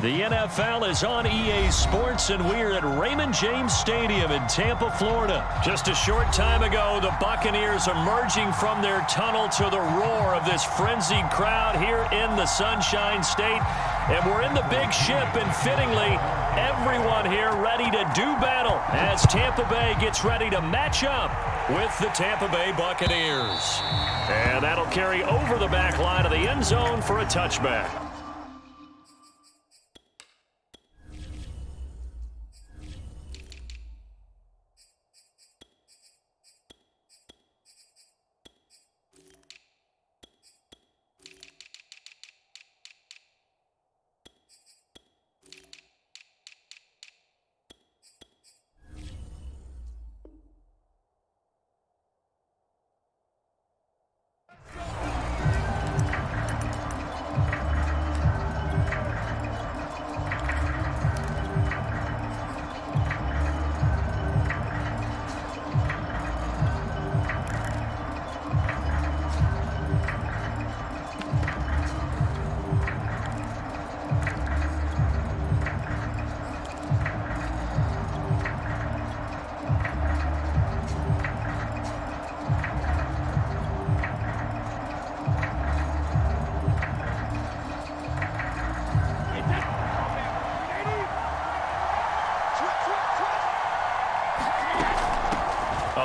The NFL is on EA Sports, and we're at Raymond James Stadium in Tampa, Florida. Just a short time ago, the Buccaneers emerging from their tunnel to the roar of this frenzied crowd here in the Sunshine State. And we're in the big ship, and fittingly, everyone here ready to do battle as Tampa Bay gets ready to match up with the Tampa Bay Buccaneers. And that'll carry over the back line of the end zone for a touchback.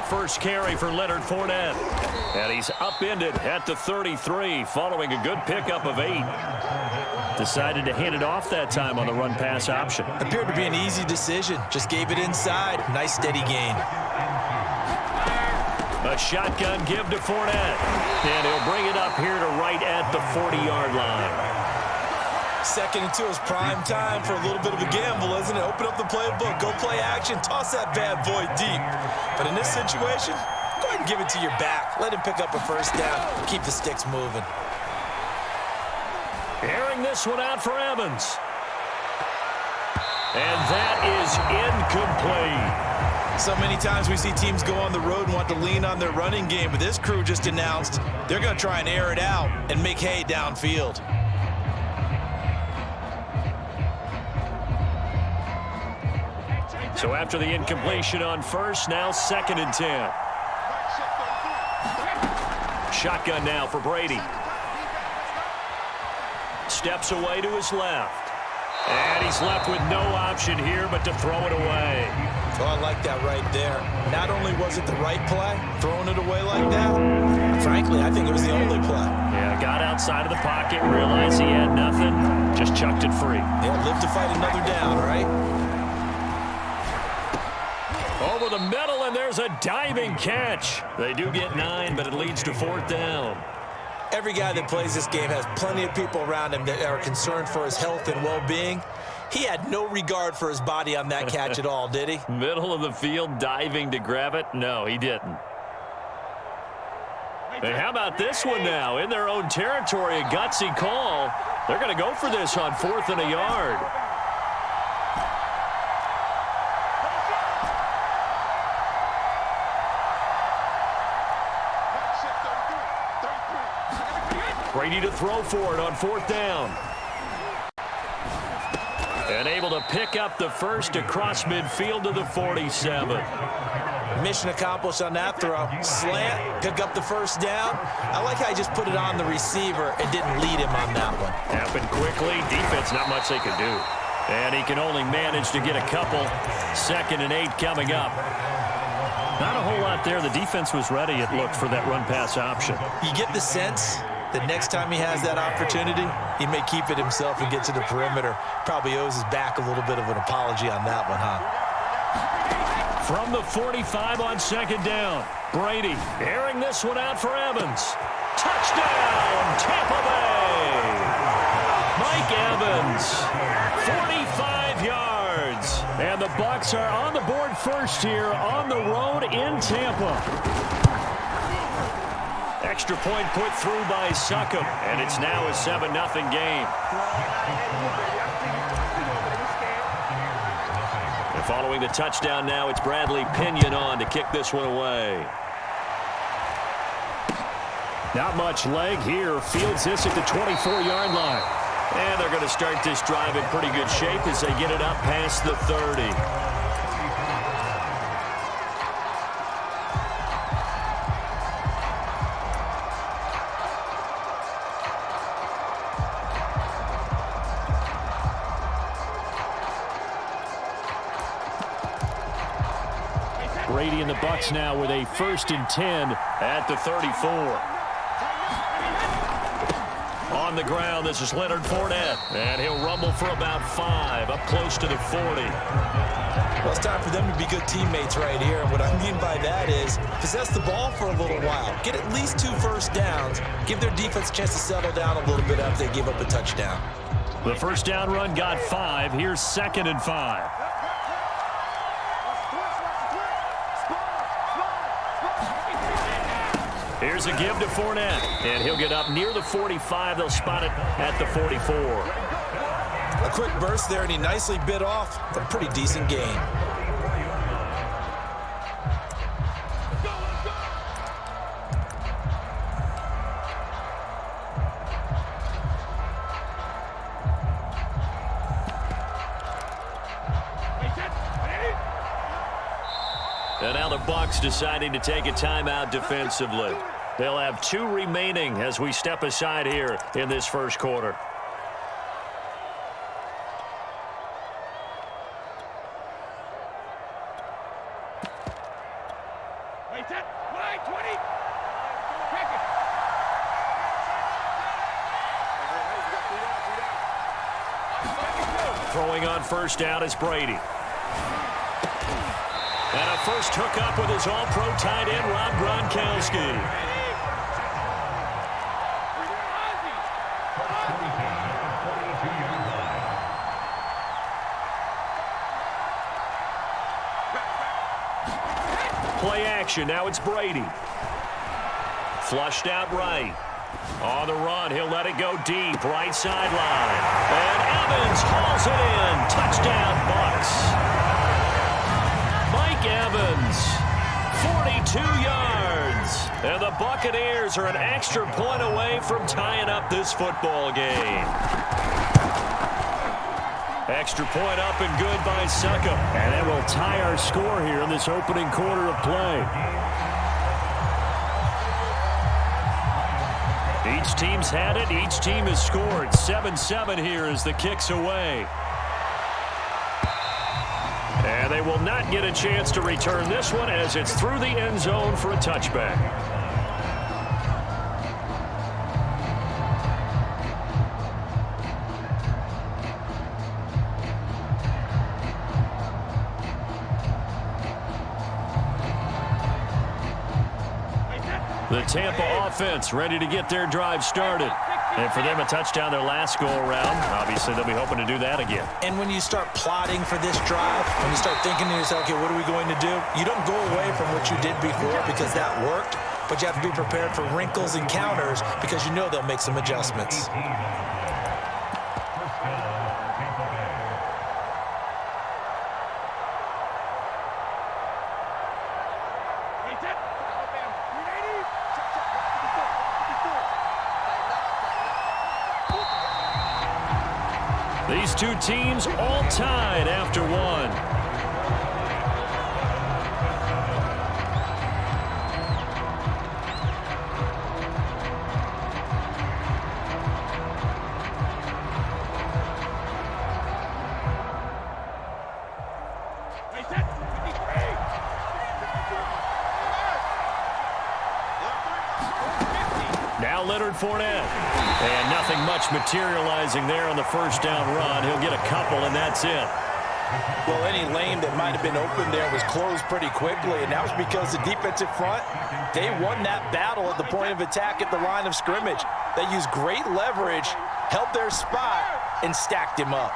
First carry for Leonard Fournette. And he's upended at the 33 following a good pickup of 8. Decided to hand it off that time on the run-pass option. Appeared to be an easy decision. Just gave it inside. Nice steady gain. A shotgun give to Fournette. And he'll bring it up here to right at the 40-yard line. Second and 2 is prime time for a little bit of a gamble, isn't it? Open up the playbook, go play action, toss that bad boy deep. But in this situation, go ahead and give it to your back. Let him pick up a first down. Keep the sticks moving. Airing this one out for Evans. And that is incomplete. So many times we see teams go on the road and want to lean on their running game, but this crew just announced they're going to try and air it out and make hay downfield. So after the incompletion on first, now 2nd and 10. Shotgun now for Brady. Steps away to his left. And he's left with no option here but to throw it away. Oh, I like that right there. Not only was it the right play, throwing it away like that, frankly, I think it was the only play. Yeah, got outside of the pocket, realized he had nothing, just chucked it free. Yeah, live to fight another down, right? Over the middle, and there's a diving catch. They do get 9, but it leads to 4th down. Every guy that plays this game has plenty of people around him that are concerned for his health and well-being. He had no regard for his body on that catch at all, did he? Middle of the field, diving to grab it? No, he didn't. Hey, how about this one now? In their own territory, a gutsy call. They're going to go for this on 4th and a yard. Brady to throw for it on 4th down. And able to pick up the first across midfield to the 47. Mission accomplished on that throw. Slant, pick up the first down. I like how he just put it on the receiver and didn't lead him on that one. Happened quickly. Defense, not much they could do. And he can only manage to get a couple. 2nd and 8 coming up. Not a whole lot there. The defense was ready, it looked, for that run-pass option. You get the sense that next time he has that opportunity, he may keep it himself and get to the perimeter. Probably owes his back a little bit of an apology on that one, huh? From the 45 on 2nd down, Brady airing this one out for Evans. Touchdown, Tampa Bay! Mike Evans, 45 yards. And the Bucs are on the board first here on the road in Tampa. Extra point put through by Succop, and it's now a 7-0 game. And following the touchdown now, it's Bradley Pinion on to kick this one away. Not much leg here. Fields this at the 24-yard line. And they're going to start this drive in pretty good shape as they get it up past the 30. Brady and the Bucs now with a 1st and 10 at the 34. On the ground, this is Leonard Fournette, and he'll rumble for about 5, up close to the 40. Well, it's time for them to be good teammates right here. And what I mean by that is possess the ball for a little while. Get at least 2 first downs. Give their defense a chance to settle down a little bit after they give up a touchdown. The first down run got 5. Here's 2nd and 5. Here's a give to Fournette, and he'll get up near the 45. They'll spot it at the 44. A quick burst there, and he nicely bit off a pretty decent gain. And now the Bucs deciding to take a timeout defensively. They'll have 2 remaining as we step aside here in this first quarter. Throwing on first down is Brady. And a first hookup with his all-pro tight end, Rob Gronkowski. Play action. Now it's Brady. Flushed out right. On the run, he'll let it go deep. Right sideline. And Evans hauls it in. Touchdown, Bucs. Mike Evans, 42 yards. And the Buccaneers are an extra point away from tying up this football game. Extra point up and good by Suckup. And it will tie our score here in this opening quarter of play. Each team's had it. Each team has scored. 7-7 here as the kick's away. And they will not get a chance to return this one as it's through the end zone for a touchback. The Tampa offense ready to get their drive started. And for them, a touchdown their last go-around. Obviously, they'll be hoping to do that again. And when you start plotting for this drive, when you start thinking to yourself, okay, what are we going to do? You don't go away from what you did before because that worked, but you have to be prepared for wrinkles and counters because you know they'll make some adjustments. These two teams all tied after one. Now Leonard Fournette. And nothing much materializing there on the first down run. He'll get a couple, and that's it. Well, any lane that might have been open there was closed pretty quickly, and that was because the defensive front, they won that battle at the point of attack at the line of scrimmage. They used great leverage, held their spot, and stacked him up.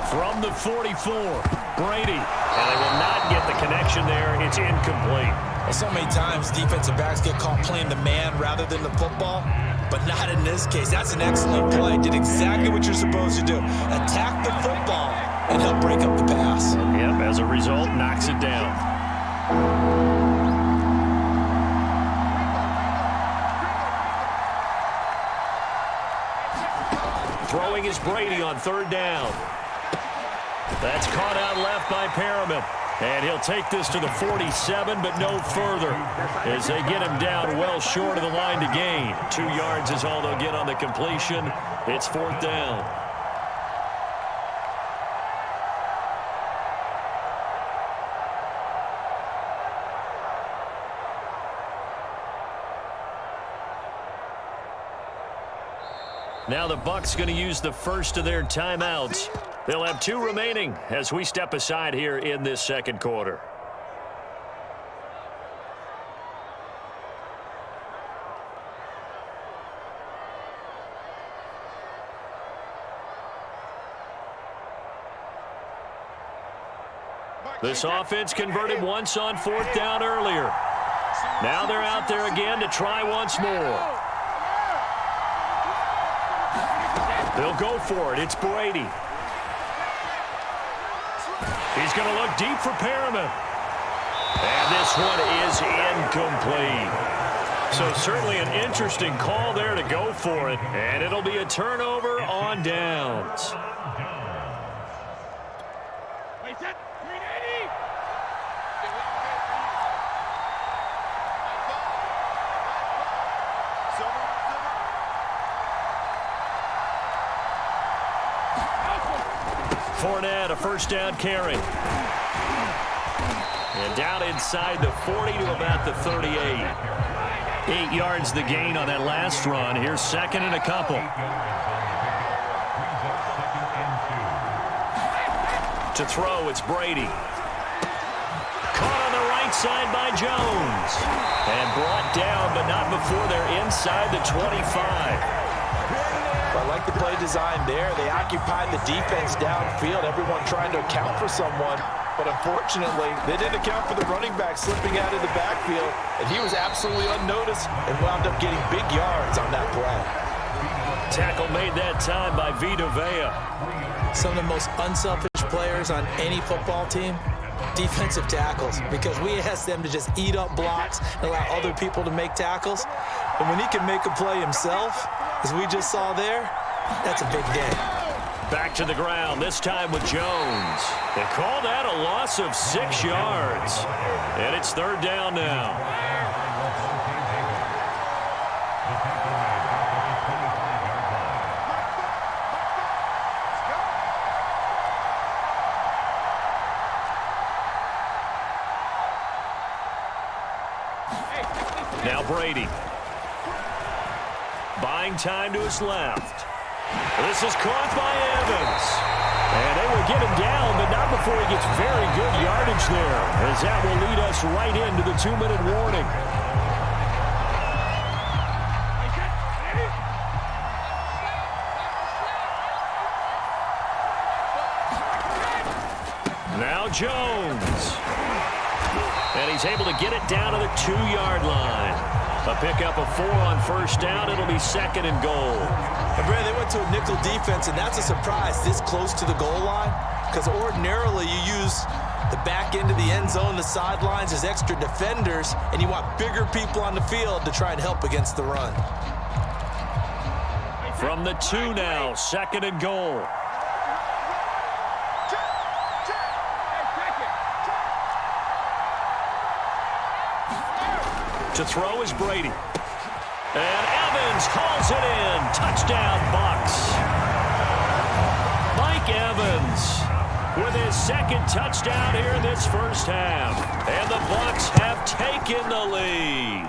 From the 44, Brady. And they will not get the connection there. It's incomplete. Well, so many times defensive backs get caught playing the man rather than the football, but not in this case. That's an excellent play. Did exactly what you're supposed to do. Attack the football and help break up the pass. Yep, as a result, knocks it down. Throwing is Brady on third down. That's caught out left by Perriman. And he'll take this to the 47, but no further, as they get him down well short of the line to gain. 2 yards is all they'll get on the completion. It's fourth down. Now the Bucs going to use the first of their timeouts. They'll have 2 remaining as we step aside here in this second quarter. This offense converted once on fourth down earlier. Now they're out there again to try once more. They'll go for it. It's Brady. He's going to look deep for Perriman. And this one is incomplete. So certainly an interesting call there to go for it. And it'll be a turnover on downs. Fournette, a first down carry. And down inside the 40 to about the 38. 8 yards the gain on that last run. Here's second and a couple. To throw, it's Brady. Caught on the right side by Jones. And brought down, but not before they're inside the 25. I like the play design there. They occupied the defense downfield, everyone trying to account for someone. But unfortunately, they didn't account for the running back slipping out of the backfield, and he was absolutely unnoticed and wound up getting big yards on that play. Tackle made that time by Vita Vea. Some of the most unselfish players on any football team, defensive tackles, because we ask them to just eat up blocks and allow other people to make tackles. But when he can make a play himself, as we just saw there, that's a big day. Back to the ground, this time with Jones. They call that a loss of 6 yards. And it's third down now. Now Brady. Buying time to his left. This is caught by Evans. And they will get him down, but not before he gets very good yardage there, as that will lead us right into the 2-minute warning. Now Jones. And he's able to get it down to the 2-yard line. A pickup of 4 on first down. It'll be second and goal. And Brad, they went to a nickel defense, and that's a surprise this close to the goal line, because ordinarily you use the back end of the end zone, the sidelines as extra defenders, and you want bigger people on the field to try and help against the run. From the 2 now, second and goal. To throw is Brady. And Evans hauls it in. Touchdown, Bucs. Mike Evans with his second touchdown here in this first half. And the Bucs have taken the lead.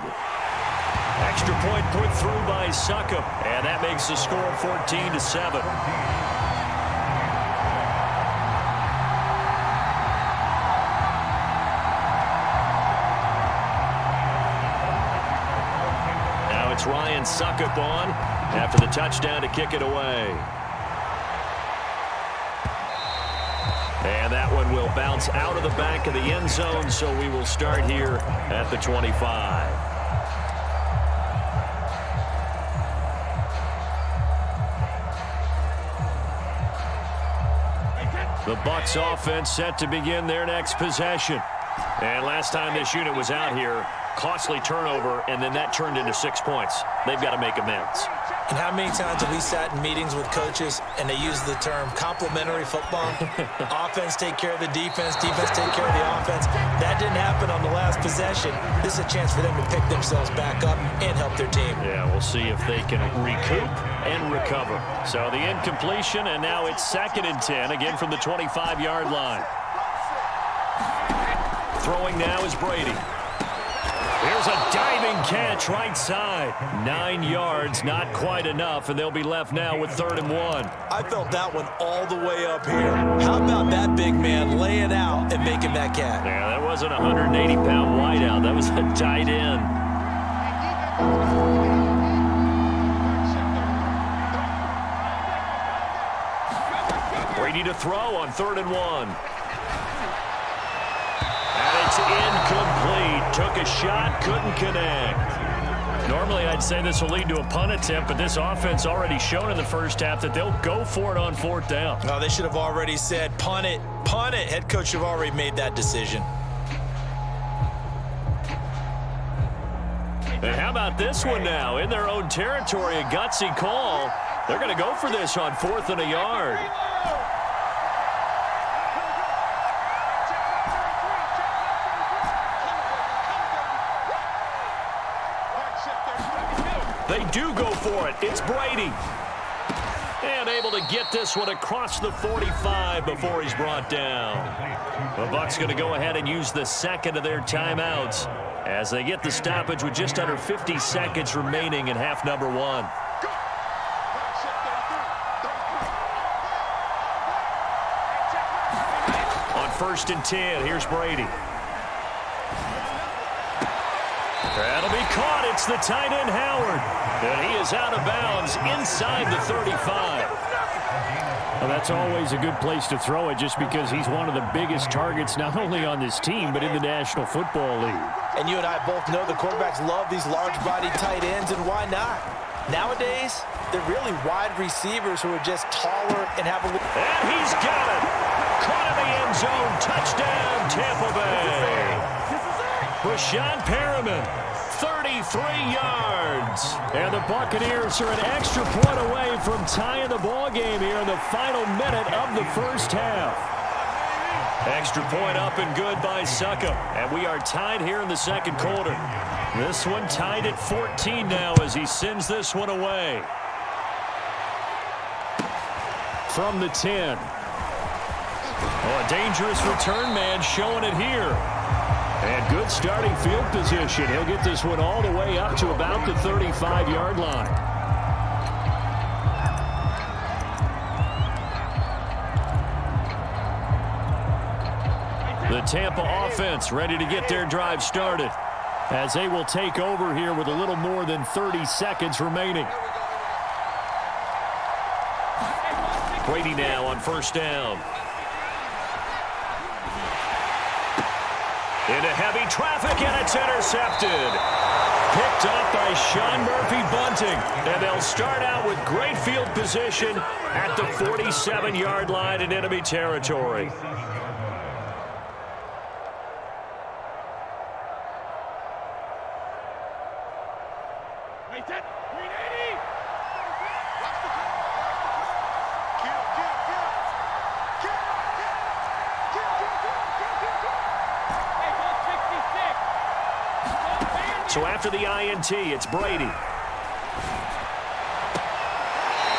Extra point put through by Succop. And that makes the score 14-7. It's Ryan Succop on after the touchdown to kick it away. And that one will bounce out of the back of the end zone, so we will start here at the 25. The Bucs offense set to begin their next possession. And last time this unit was out here, costly turnover, and then that turned into 6 points. They've got to make amends. And how many times have we sat in meetings with coaches and they use the term complementary football? Offense take care of the defense, defense take care of the offense. That didn't happen on the last possession. This is a chance for them to pick themselves back up and help their team. Yeah, we'll see if they can recoup and recover. So the incompletion, and now it's 2nd and 10, again from the 25-yard line. Throwing now is Brady. Here's a diving catch right side. 9 yards, not quite enough, and they'll be left now with 3rd and 1. I felt that one all the way up here. How about that big man laying out and making that catch? Yeah, that wasn't a 180-pound wideout. That was a tight end. Brady to throw on 3rd and 1. It's incomplete. Took a shot, couldn't connect. Normally, I'd say this will lead to a punt attempt, but this offense already shown in the first half that they'll go for it on 4th down. No, they should have already said, punt it, punt it. Head coach should have already made that decision. And how about this one now? In their own territory, a gutsy call. They're going to go for this on 4th and a yard. They do go for it. It's Brady. And able to get this one across the 45 before he's brought down. The Bucs going to go ahead and use the 2nd of their timeouts as they get the stoppage with just under 50 seconds remaining in half number 1. On 1st and 10, here's Brady. That'll be caught. It's the tight end, Howard. And he is out of bounds inside the 35. Well, that's always a good place to throw it just because he's one of the biggest targets not only on this team but in the National Football League. And you and I both know the quarterbacks love these large-bodied tight ends, and why not? Nowadays, they're really wide receivers who are just taller and have a... And he's got it. Caught in the end zone. Touchdown, Tampa Bay. Rashawn Perriman, 33 yards. And the Buccaneers are an extra point away from tying the ball game here in the final minute of the first half. Extra point up and good by Suckup. And we are tied here in the 2nd quarter. This one tied at 14 now as he sends this one away. From the 10. Oh, a dangerous return man showing it here. And good starting field position. He'll get this one all the way up to about the 35-yard line. The Tampa offense ready to get their drive started as they will take over here with a little more than 30 seconds remaining. Brady now on 1st down. Into heavy traffic, and it's intercepted. Picked up by Sean Murphy-Bunting. And they'll start out with great field position at the 47-yard line in enemy territory. So after the INT, it's Brady.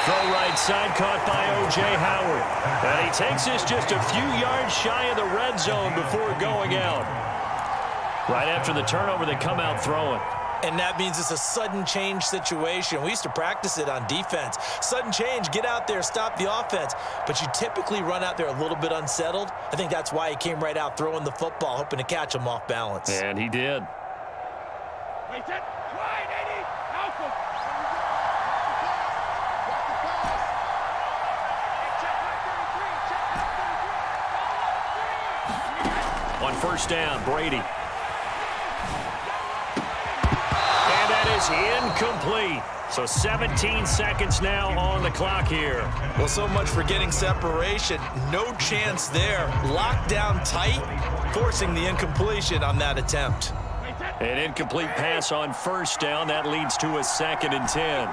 Throw right side caught by O.J. Howard. And he takes this just a few yards shy of the red zone before going out. Right after the turnover, they come out throwing. And that means it's a sudden change situation. We used to practice it on defense. Sudden change, get out there, stop the offense. But you typically run out there a little bit unsettled. I think that's why he came right out throwing the football, hoping to catch him off balance. And he did. On 1st down, Brady. And that is incomplete. So 17 seconds now on the clock here. Well, so much for getting separation. No chance there. Locked down tight, forcing the incompletion on that attempt. An incomplete pass on 1st down. That leads to a 2nd and 10.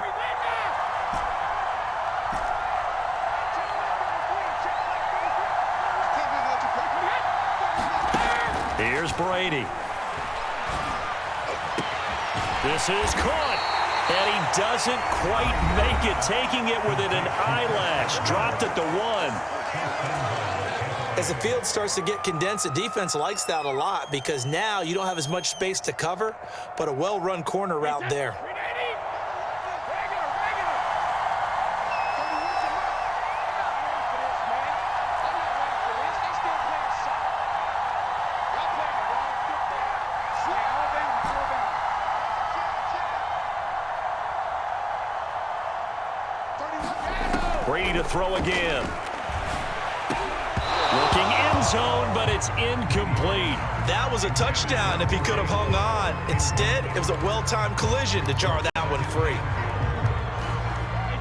Here's Brady. This is caught. And he doesn't quite make it, taking it within an eyelash. Dropped at the 1. As the field starts to get condensed, the defense likes that a lot because now you don't have as much space to cover, but a well-run corner route there. Brady to throw again. Looking end zone, but it's incomplete. That was a touchdown if he could have hung on. Instead, it was a well-timed collision to jar that one free.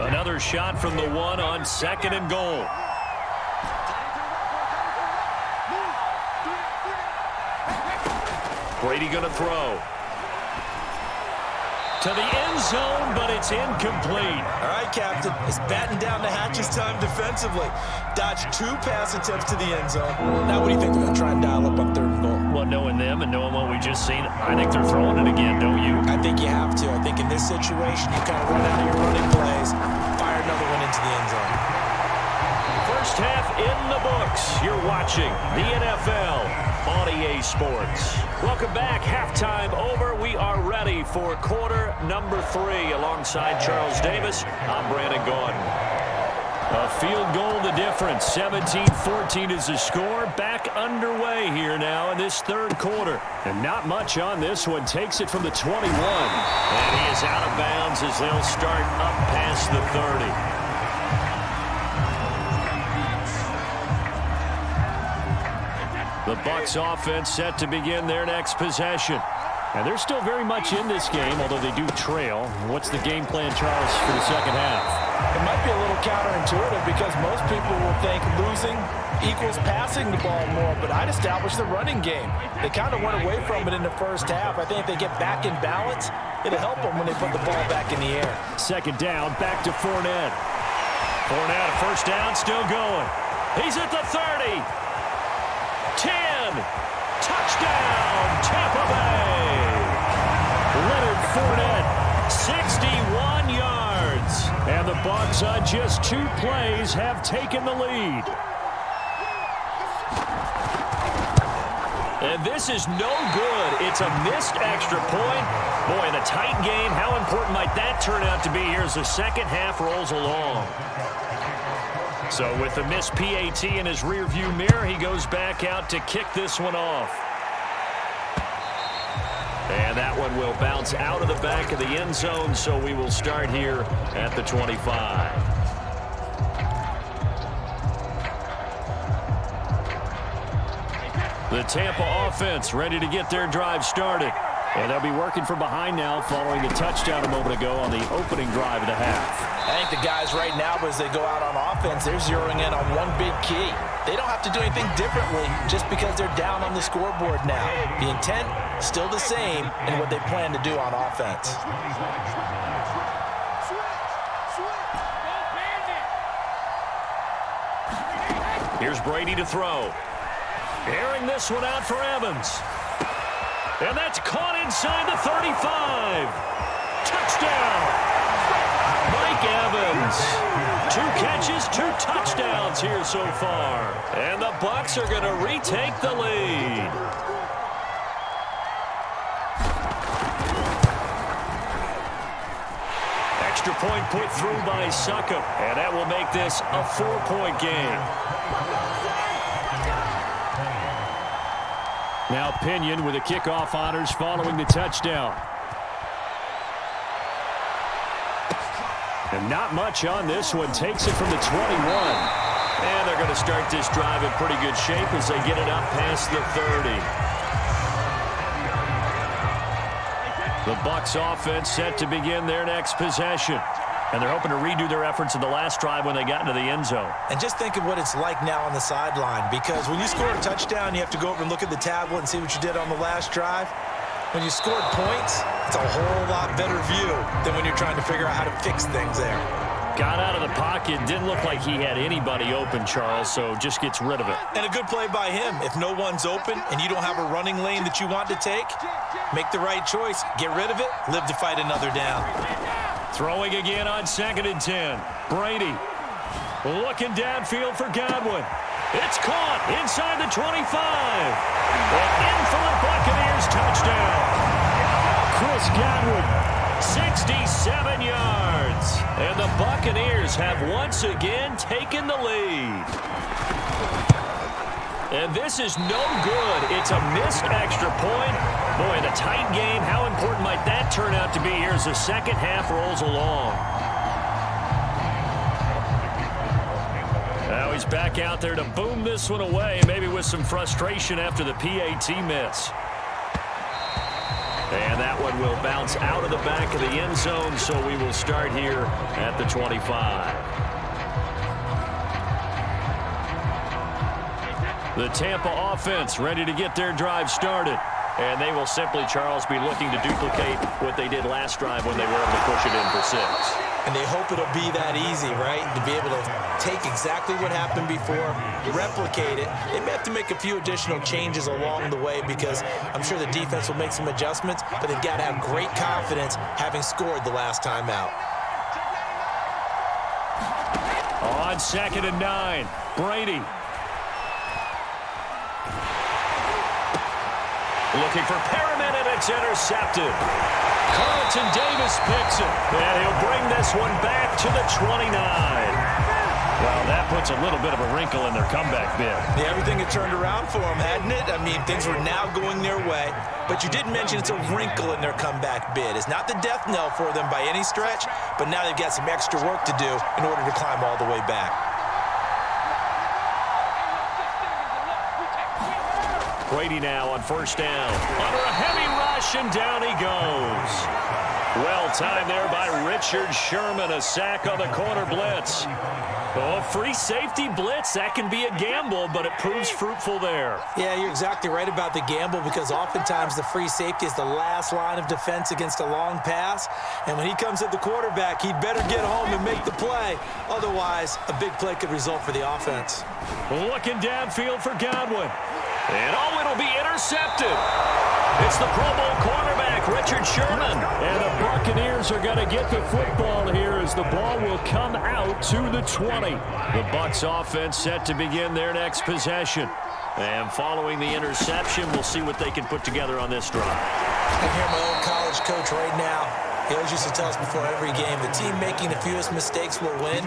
Another shot from the 1 on 2nd and goal. Brady going to throw. To the end zone, but it's incomplete. All right, Captain. It's batten down the hatches time defensively. Dodged 2 pass attempts to the end zone. Now what do you think they're going to try and dial up on 3rd and goal? Well, knowing them and knowing what we just seen, I think they're throwing it again, don't you? I think you have to. I think in this situation, you kind of run out of your running plays, fire another one into the end zone. First half in the books. You're watching the NFL on EA Sports. Welcome back. Halftime over. We are ready for quarter number 3. Alongside Charles Davis, I'm Brandon Gordon. A field goal the difference. 17-14 is the score. Back underway here now in this 3rd quarter. And not much on this one. Takes it from the 21. And he is out of bounds as they'll start up past the 30. The Bucs offense set to begin their next possession. And they're still very much in this game, although they do trail. What's the game plan, Charles, for the 2nd half? It might be a little counterintuitive because most people will think losing equals passing the ball more, but I'd establish the running game. They kind of went away from it in the first half. I think if they get back in balance, it'll help them when they put the ball back in the air. 2nd down, back to Fournette. Fournette, first down, still going. He's at the 30. 10. Touchdown, Tampa Bay. Leonard Fournette, 61 yards. And the Bucs on just 2 plays have taken the lead. And this is no good. It's a missed extra point. Boy, in a tight game, how important might that turn out to be here as the 2nd half rolls along? So with the missed PAT in his rearview mirror, he goes back out to kick this one off. And that one will bounce out of the back of the end zone, so we will start here at the 25. The Tampa offense ready to get their drive started. And they'll be working from behind now following the touchdown a moment ago on the opening drive of the half. I think the guys right now, as they go out on offense, they're zeroing in on one big key. They don't have to do anything differently just because they're down on the scoreboard now. The intent still the same in what they plan to do on offense. Here's Brady to throw. Airing this one out for Evans. And that's caught inside the 35. Touchdown. Mike Evans. 2 catches, 2 touchdowns here so far. And the Bucs are going to retake the lead. Extra point put through by Succop. And that will make this a 4-point game. Now Pinion with the kickoff honors following the touchdown. And not much on this one. Takes it from the 21. And they're going to start this drive in pretty good shape as they get it up past the 30. The Bucs offense set to begin their next possession. And they're hoping to redo their efforts in the last drive when they got into the end zone. And just think of what it's like now on the sideline, because when you score a touchdown, you have to go over and look at the tablet and see what you did on the last drive. When you scored points, it's a whole lot better view than when you're trying to figure out how to fix things there. Got out of the pocket. Didn't look like he had anybody open, Charles, so just gets rid of it. And a good play by him. If no one's open and you don't have a running lane that you want to take, make the right choice. Get rid of it. Live to fight another down. Throwing again on 2nd and 10. Brady looking downfield for Godwin. It's caught inside the 25. And in for the Buccaneers touchdown. Chris Godwin, 67 yards. And the Buccaneers have once again taken the lead. And this is no good. It's a missed extra point. Boy, the tight game, how important might that turn out to be here as the second half rolls along? Now he's back out there to boom this one away, maybe with some frustration after the PAT miss. And that one will bounce out of the back of the end zone, so we will start here at the 25. The Tampa offense ready to get their drive started. And they will simply, Charles, be looking to duplicate what they did last drive when they were able to push it in for 6. And they hope it'll be that easy, right? To be able to take exactly what happened before, replicate it. They may have to make a few additional changes along the way because I'm sure the defense will make some adjustments, but they've got to have great confidence having scored the last time out. On 2nd and 9, Brady. Looking for Perriman, and it's intercepted. Carlton Davis picks it, and he'll bring this one back to the 29. Well, that puts a little bit of a wrinkle in their comeback bid. Yeah, everything had turned around for them, hadn't it? I mean, things were now going their way. But you did mention it's a wrinkle in their comeback bid. It's not the death knell for them by any stretch, but now they've got some extra work to do in order to climb all the way back. Brady now on 1st down. Under a heavy rush, and down he goes. Well timed there by Richard Sherman. A sack on the corner blitz. Oh, free safety blitz. That can be a gamble, but it proves fruitful there. Yeah, you're exactly right about the gamble because oftentimes the free safety is the last line of defense against a long pass. And when he comes at the quarterback, he'd better get home and make the play. Otherwise, a big play could result for the offense. Looking downfield for Godwin. And oh, it'll be intercepted. It's the Pro Bowl cornerback, Richard Sherman. And the Buccaneers are going to get the football here as the ball will come out to the 20. The Bucs offense set to begin their next possession. And following the interception, we'll see what they can put together on this drive. I hear my old college coach right now. He always used to tell us before every game, the team making the fewest mistakes will win.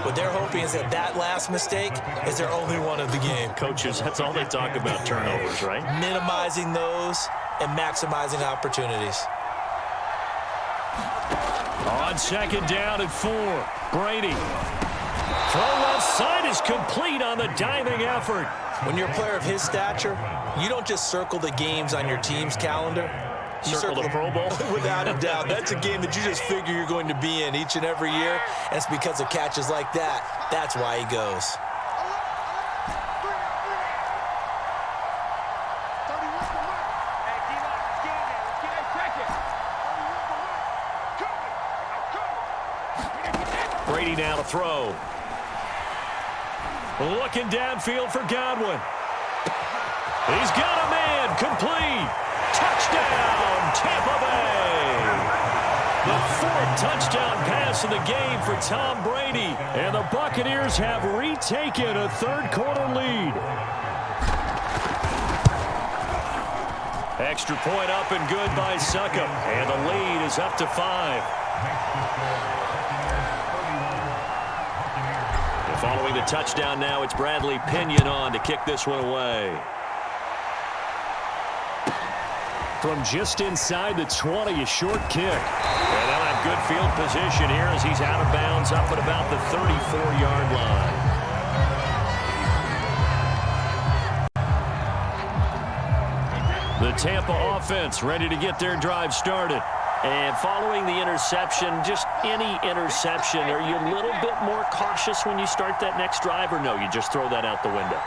What they're hoping is that that last mistake is their only one of the game. Coaches, that's all they talk about, turnovers, right? Minimizing those and maximizing opportunities. On 2nd down and 4, Brady. Throw left side is complete on the diving effort. When you're a player of his stature, you don't just circle the games on your team's calendar. You circle the Pro Bowl? Without a doubt. That's a game that you just figure you're going to be in each and every year. And it's because of catches like that. That's why he goes. Brady now to throw. Looking downfield for Godwin. He's got a man. Complete. Touchdown, Tampa Bay. The 4th touchdown pass of the game for Tom Brady. And the Buccaneers have retaken a 3rd quarter lead. Extra point up and good by Succop. And the lead is up to 5. And following the touchdown now, it's Bradley Pinion on to kick this one away. From just inside the 20, a short kick. And they'll have good field position here as he's out of bounds up at about the 34-yard line. The Tampa offense ready to get their drive started. And following the interception, just any interception, are you a little bit more cautious when you start that next drive, or no, you just throw that out the window?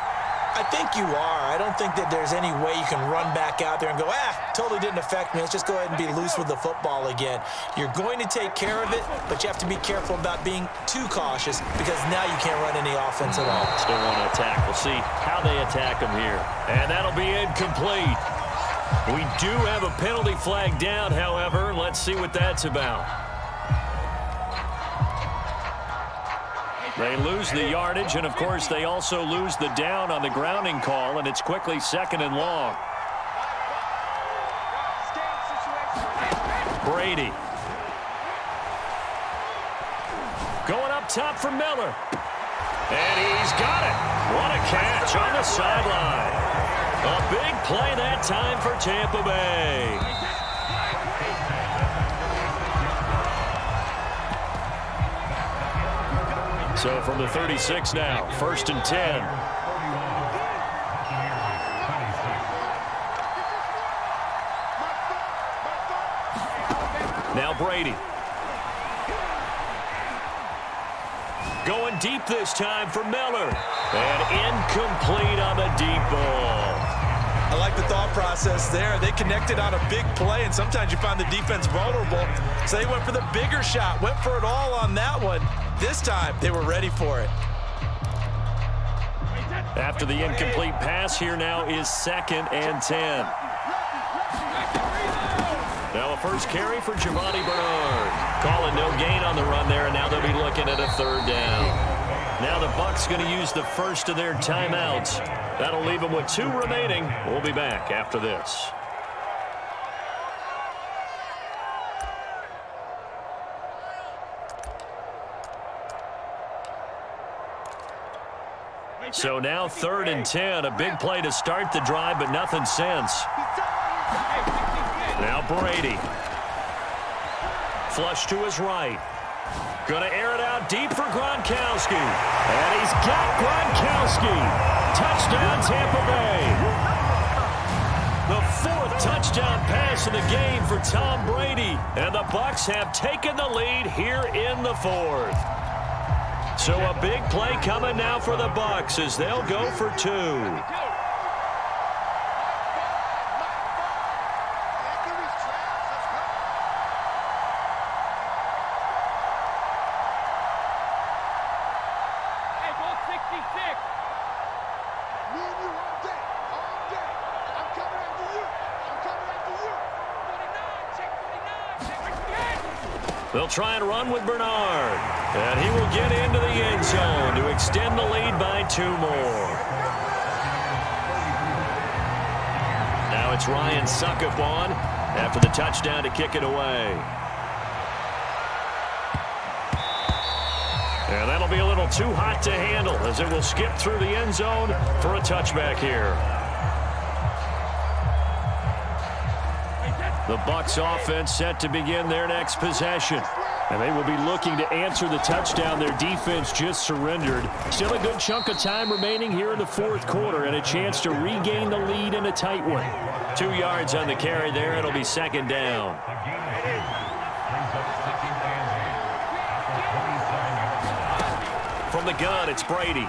I think you are. I don't think that there's any way you can run back out there and go, totally didn't affect me. Let's just go ahead and be loose with the football again. You're going to take care of it, but you have to be careful about being too cautious because now you can't run any offense at all. Still want to attack. We'll see how they attack them here. And that'll be incomplete. We do have a penalty flag down, however. Let's see what that's about. They lose the yardage, and, of course, they also lose the down on the grounding call, and it's quickly 2nd and long. Brady. Going up top for Miller. And he's got it. What a catch on the sideline. A big play that time for Tampa Bay. So from the 36 now, 1st and 10. Now Brady. Going deep this time for Miller. And incomplete on the deep ball. I like the thought process there. They connected on a big play, and sometimes you find the defense vulnerable. So they went for the bigger shot, went for it all on that one. This time, they were ready for it. After the incomplete pass, here now is 2nd and 10. Now a first carry for Giovanni Bernard. Calling no gain on the run there, and now they'll be looking at a 3rd down. Now the Bucs going to use the first of their timeouts. That'll leave them with 2 remaining. We'll be back after this. So now 3rd and 10. A big play to start the drive, but nothing since. Now Brady. Flush to his right. Going to air it out deep for Gronkowski. And he's got Gronkowski. Touchdown, Tampa Bay. The 4th touchdown pass of the game for Tom Brady. And the Bucs have taken the lead here in the 4th. So a big play coming now for the Bucs as they'll go for 2. They'll try and run with Bernard. And he will get into the end zone to extend the lead by 2 more. Now it's Ryan Suckup on after the touchdown to kick it away. And that'll be a little too hot to handle as it will skip through the end zone for a touchback here. The Bucs offense set to begin their next possession. And they will be looking to answer the touchdown their defense just surrendered. Still a good chunk of time remaining here in the 4th quarter and a chance to regain the lead in a tight one. 2 yards on the carry there. It'll be 2nd down. From the gun, it's Brady.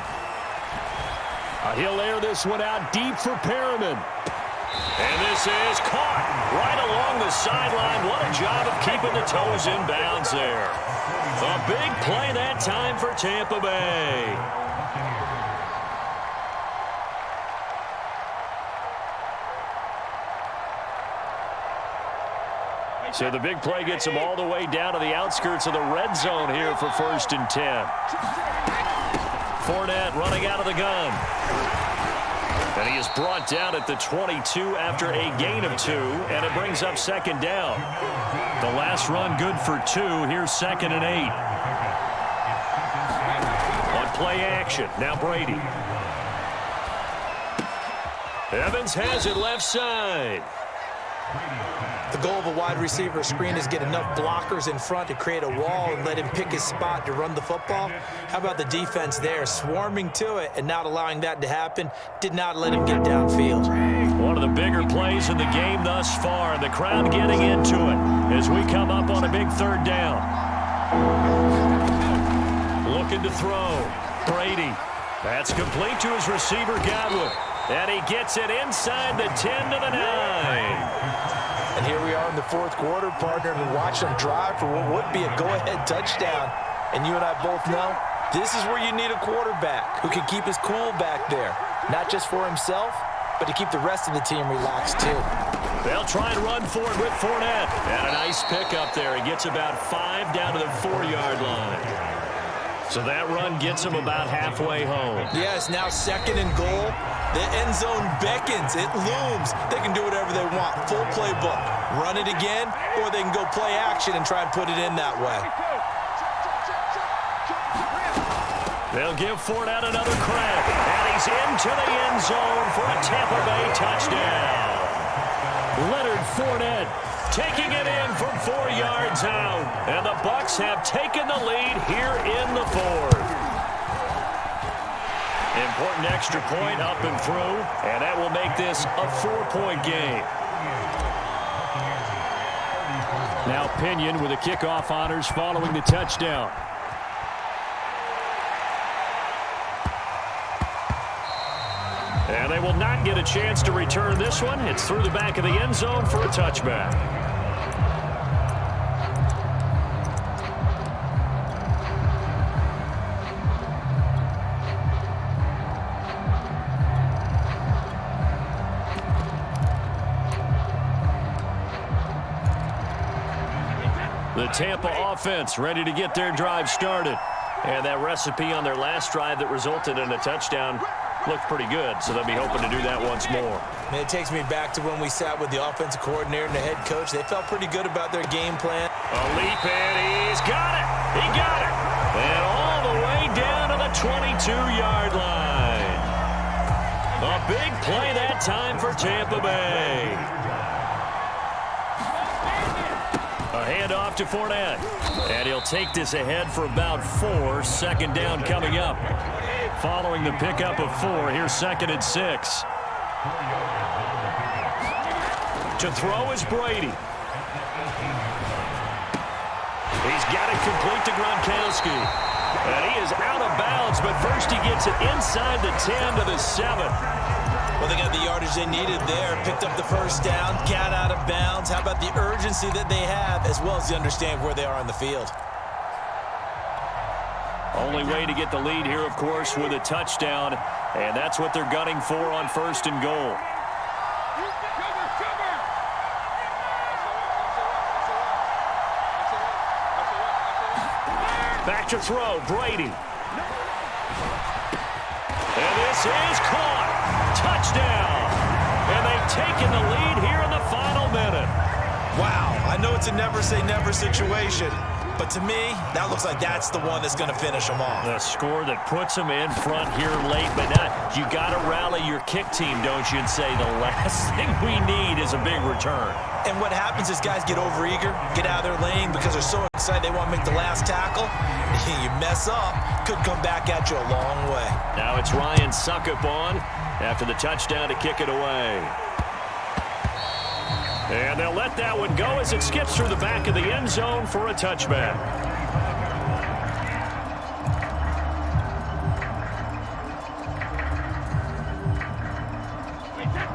He'll air this one out deep for Perriman. And this is caught right along the sideline. What a job of keeping the toes in bounds there. A big play that time for Tampa Bay. So the big play gets them all the way down to the outskirts of the red zone here for 1st and 10. Fournette running out of the gun. And he is brought down at the 22 after a gain of 2, and it brings up 2nd down. The last run good for 2. Here's 2nd and 8. On play action, now Brady. Evans has it left side. The goal of a wide receiver screen is get enough blockers in front to create a wall and let him pick his spot to run the football. How about the defense there, swarming to it and not allowing that to happen? Did not let him get downfield. One of the bigger plays in the game thus far, and the crowd getting into it as we come up on a big 3rd down. Looking to throw. Brady. That's complete to his receiver, Godwin. And he gets it inside the 10 to the 9. And here we are in the fourth quarter, partner, and watch them drive for what would be a go-ahead touchdown. And you and I both know this is where you need a quarterback who can keep his cool back there, not just for himself, but to keep the rest of the team relaxed too. They'll try and run for it with Fournette. And a nice pickup there. He gets about 5 down to the 4-yard line. So that run gets him about halfway home. Yeah, it's now 2nd and goal. The end zone beckons. It looms. They can do whatever they want. Full playbook. Run it again, or they can go play action and try and put it in that way. They'll give Fournette another crack. And he's into the end zone for a Tampa Bay touchdown. Leonard Fournette taking it in from 4 yards out. And the Bucs have taken the lead here in the fourth. Important extra point up and through. And that will make this a 4-point game. Now Pinion with the kickoff honors following the touchdown. And they will not get a chance to return this one. It's through the back of the end zone for a touchback. The Tampa offense ready to get their drive started. And that recipe on their last drive that resulted in a touchdown looked pretty good, so they'll be hoping to do that once more. And it takes me back to when we sat with the offensive coordinator and the head coach. They felt pretty good about their game plan. A leap, and he's got it. He got it. And all the way down to the 22-yard line. A big play that time for Tampa Bay. A handoff to Fournette. And he'll take this ahead for about 4. 2nd down coming up. Following the pickup of 4, here's 2nd and 6. To throw is Brady. He's got it complete to Gronkowski. And he is out of bounds, but first he gets it inside the 10 to the 7. Well, they got the yardage they needed there. Picked up the first down, got out of bounds. How about the urgency that they have, as well as the understand where they are on the field? Only way to get the lead here, of course, with a touchdown. And that's what they're gunning for on 1st and goal. Back to throw, Brady. And this is caught. Touchdown. And they've taken the lead here in the final minute. Wow, I know it's a never-say-never situation, but to me, that looks like that's the one that's going to finish them off. The score that puts them in front here late, but not. You got to rally your kick team, don't you, and say the last thing we need is a big return. And what happens is guys get overeager, get out of their lane because they're so excited they want to make the last tackle. You mess up, could come back at you a long way. Now it's Ryan Suckup on after the touchdown to kick it away. And they'll let that one go as it skips through the back of the end zone for a touchback.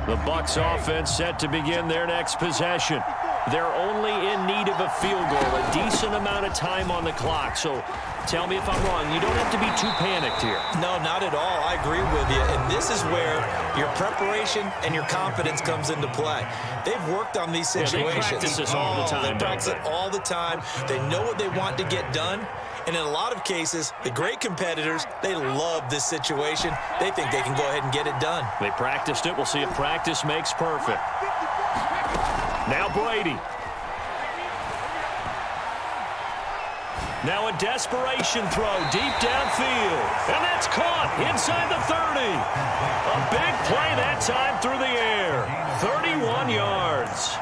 The Bucs offense set to begin their next possession. They're only in need of a field goal, a decent amount of time on the clock. So tell me if I'm wrong. You don't have to be too panicked here. No, not at all. I agree with you. And this is where your preparation and your confidence comes into play. They've worked on these situations. Yeah, they practice this all the time. They practice it all the time. They know what they want to get done. And in a lot of cases, the great competitors, they love this situation. They think they can go ahead and get it done. They practiced it. We'll see if practice makes perfect. Now Brady. Now a desperation throw deep downfield. And that's caught inside the 30. A big play that time through the air. 31 yards.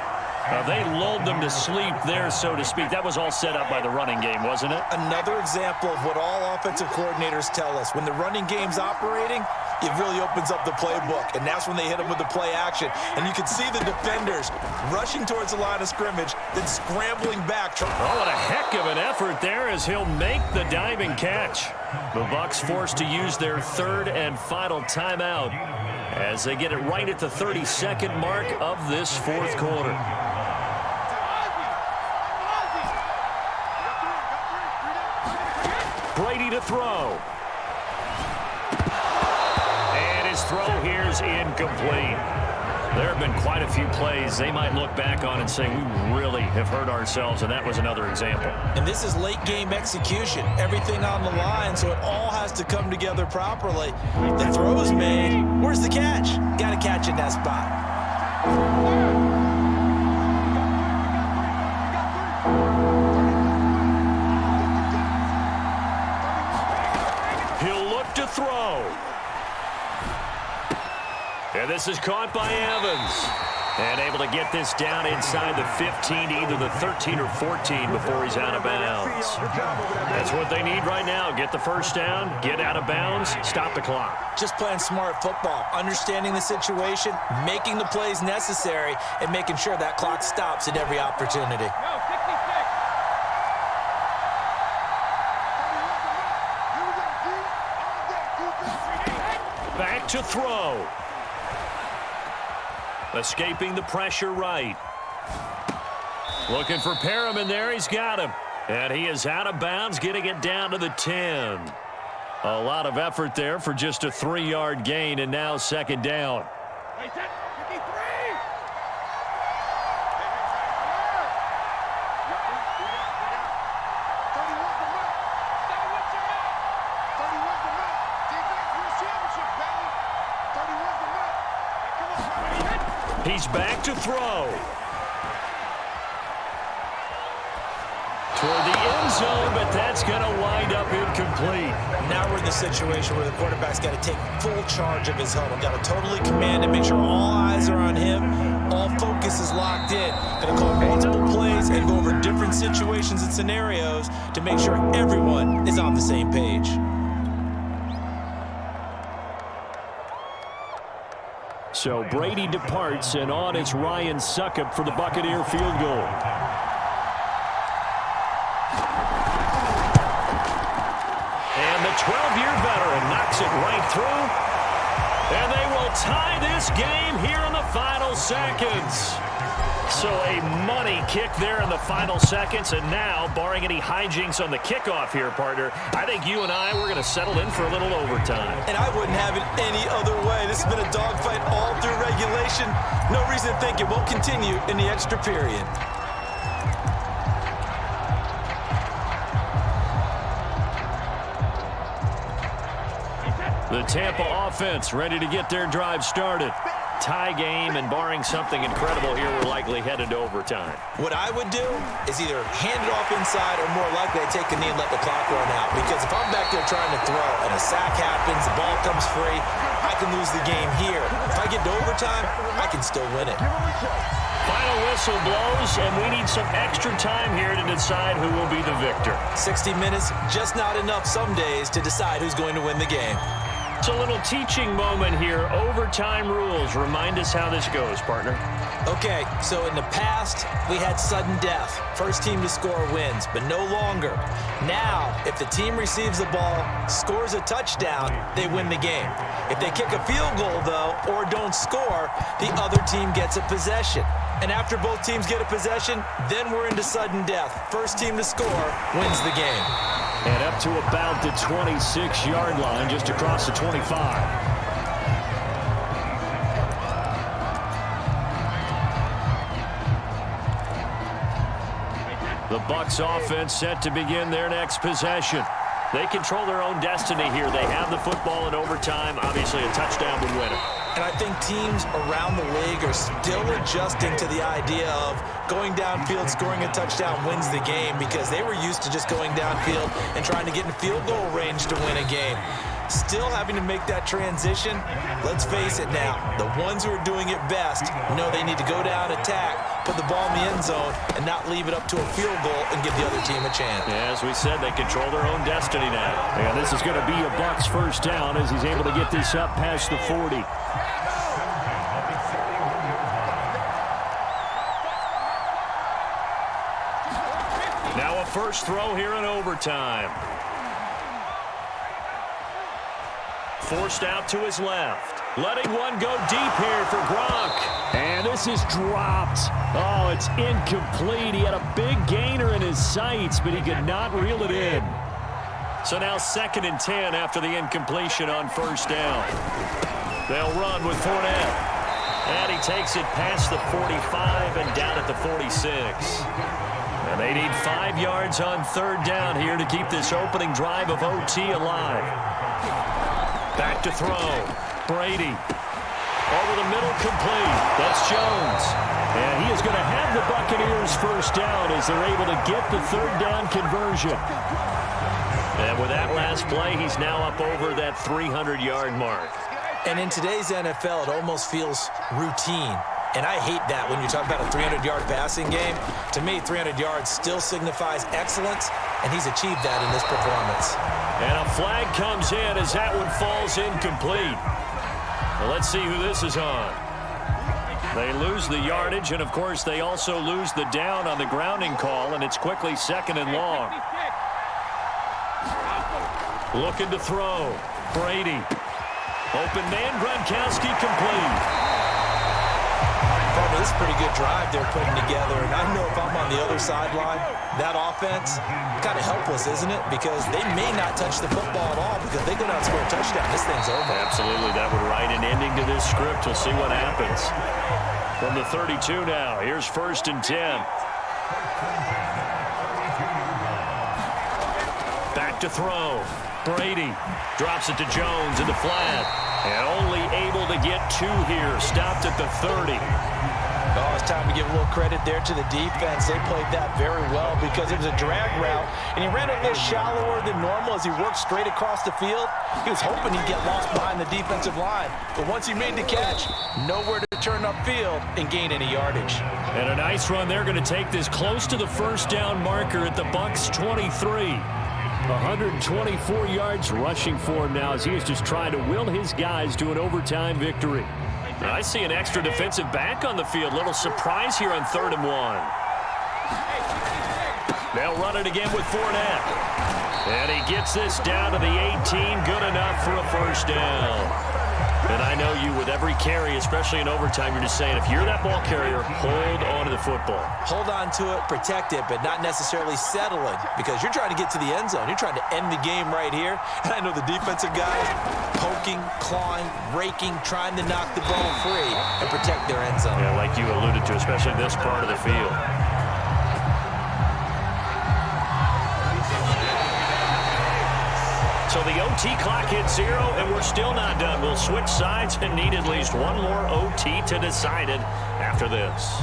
They lulled them to sleep there, so to speak. That was all set up by the running game, wasn't it? Another example of what all offensive coordinators tell us. When the running game's operating, it really opens up the playbook, and that's when they hit them with the play action. And you can see the defenders rushing towards the line of scrimmage, then scrambling back. Oh, what a heck of an effort there as he'll make the diving Good catch. The Bucs forced to use their third and final timeout as they get it right at the 32nd mark of this fourth quarter. Brady to throw. And his throw here is incomplete. There have been quite a few plays they might look back on and say, we really have hurt ourselves, and that was another example. And this is late-game execution. Everything on the line, so it all has to come together properly. The throw's made. Where's the catch? Got to catch in that spot. He'll look to throw. And this is caught by Evans. And able to get this down inside the 15 to either the 13 or 14 before he's out of bounds. That's what they need right now. Get the first down, get out of bounds, stop the clock. Just playing smart football, understanding the situation, making the plays necessary, and making sure that clock stops at every opportunity. Back to throw. Escaping the pressure right. Looking for Perriman there. He's got him. And he is out of bounds, getting it down to the 10. A lot of effort there for just a 3-yard gain, and now second down. He's back to throw. Toward the end zone, but that's going to wind up incomplete. Now we're in the situation where the quarterback's got to take full charge of his huddle. Got to totally command and make sure all eyes are on him. All focus is locked in. Got to call multiple plays and go over different situations and scenarios to make sure everyone is on the same page. So Brady departs, and on it's Ryan Succop for the Buccaneer field goal. And the 12-year veteran knocks it right through. And they will tie this game here in the final seconds. So a money kick there in the final seconds. And now, barring any hijinks on the kickoff here, partner, I think you and I, we're going to settle in for a little overtime. And I wouldn't have it any other way. This has been a dogfight all through regulation. No reason to think it won't continue in the extra period. The Tampa offense ready to get their drive started. Tie game, and barring something incredible here, we're likely headed to overtime. What I would do is either hand it off inside or more likely I take a knee and let the clock run out. Because if I'm back there trying to throw and a sack happens, the ball comes free, I can lose the game here. If I get to overtime, I can still win it. Final whistle blows, and we need some extra time here to decide who will be the victor. 60 minutes, just not enough some days to decide who's going to win the game. It's a little teaching moment here. Overtime rules. Remind us how this goes, partner. Okay, so in the past, we had sudden death. First team to score wins, but no longer. Now, if the team receives the ball, scores a touchdown, they win the game. If they kick a field goal, though, or don't score, the other team gets a possession. And after both teams get a possession, then we're into sudden death. First team to score wins the game. And up to about the 26-yard line, just across the 25. The Bucs offense set to begin their next possession. They control their own destiny here. They have the football in overtime. Obviously, a touchdown would win it. And I think teams around the league are still adjusting to the idea of going downfield, scoring a touchdown wins the game, because they were used to just going downfield and trying to get in field goal range to win a game. Still having to make that transition. Let's face it now, the ones who are doing it best know they need to go down, attack, put the ball in the end zone, and not leave it up to a field goal and give the other team a chance. Yeah, as we said, they control their own destiny now. Yeah, this is going to be a Bucs first down as he's able to get this up past the 40. Now a first throw here in overtime. Forced out to his left. Letting one go deep here for Gronk. And this is dropped. Oh, it's incomplete. He had a big gainer in his sights, but he could not reel it in. So now 2nd and 10 after the incompletion on first down. They'll run with Fournette. And he takes it past the 45 and down at the 46. And they need 5 yards on 3rd down here to keep this opening drive of OT alive. Back to throw. Brady. Over the middle, complete. That's Jones. And he is going to have the Buccaneers first down as they're able to get the 3rd down conversion. And with that last play, he's now up over that 300-yard mark. And in today's NFL, it almost feels routine. And I hate that when you talk about a 300-yard passing game. To me, 300 yards still signifies excellence, and he's achieved that in this performance. And a flag comes in as that one falls incomplete. Well, let's see who this is on. They lose the yardage, and, of course, they also lose the down on the grounding call, and it's quickly 2nd and long. Looking to throw. Brady. Open man, Gronkowski complete. This is a pretty good drive they're putting together. And I know if I'm on the other sideline, that offense, kind of helpless, isn't it? Because they may not touch the football at all because they go down and score a touchdown. This thing's over. Absolutely. That would write an ending to this script. We'll see what happens. From the 32 now, here's 1st and 10. Back to throw. Brady drops it to Jones in the flat. And only able to get 2 here. Stopped at the 30. Oh, it's time to give a little credit there to the defense. They played that very well because it was a drag route, and he ran it a little shallower than normal as he worked straight across the field. He was hoping he'd get lost behind the defensive line, but once he made the catch, nowhere to turn upfield and gain any yardage. And a nice run. They're going to take this close to the first down marker at the Bucs 23. 124 yards rushing for him now as he is just trying to will his guys to an overtime victory. I see an extra defensive back on the field. Little surprise here on 3rd and 1. They'll run it again with Fournette. And he gets this down to the 18. Good enough for a first down. And I know you, with every carry, especially in overtime, you're just saying, if you're that ball carrier, hold on to the football. Hold on to it, protect it, but not necessarily settling because you're trying to get to the end zone. You're trying to end the game right here. And I know the defensive guys poking, clawing, raking, trying to knock the ball free and protect their end zone. Yeah, like you alluded to, especially this part of the field. So the OT clock hits 0, and we're still not done. We'll switch sides and need at least one more OT to decide it after this.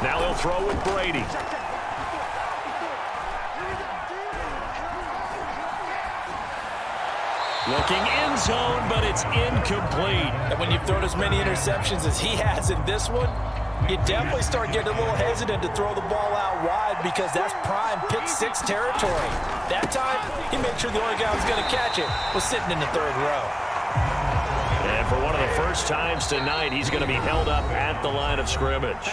Now they'll throw with Brady. Looking end zone, but it's incomplete. And when you've thrown as many interceptions as he has in this one, you definitely start getting a little hesitant to throw the ball out wide because that's prime pick 6 territory. That time, he made sure the only guy who was going to catch it was sitting in the 3rd row. And for one of the first times tonight, he's going to be held up at the line of scrimmage.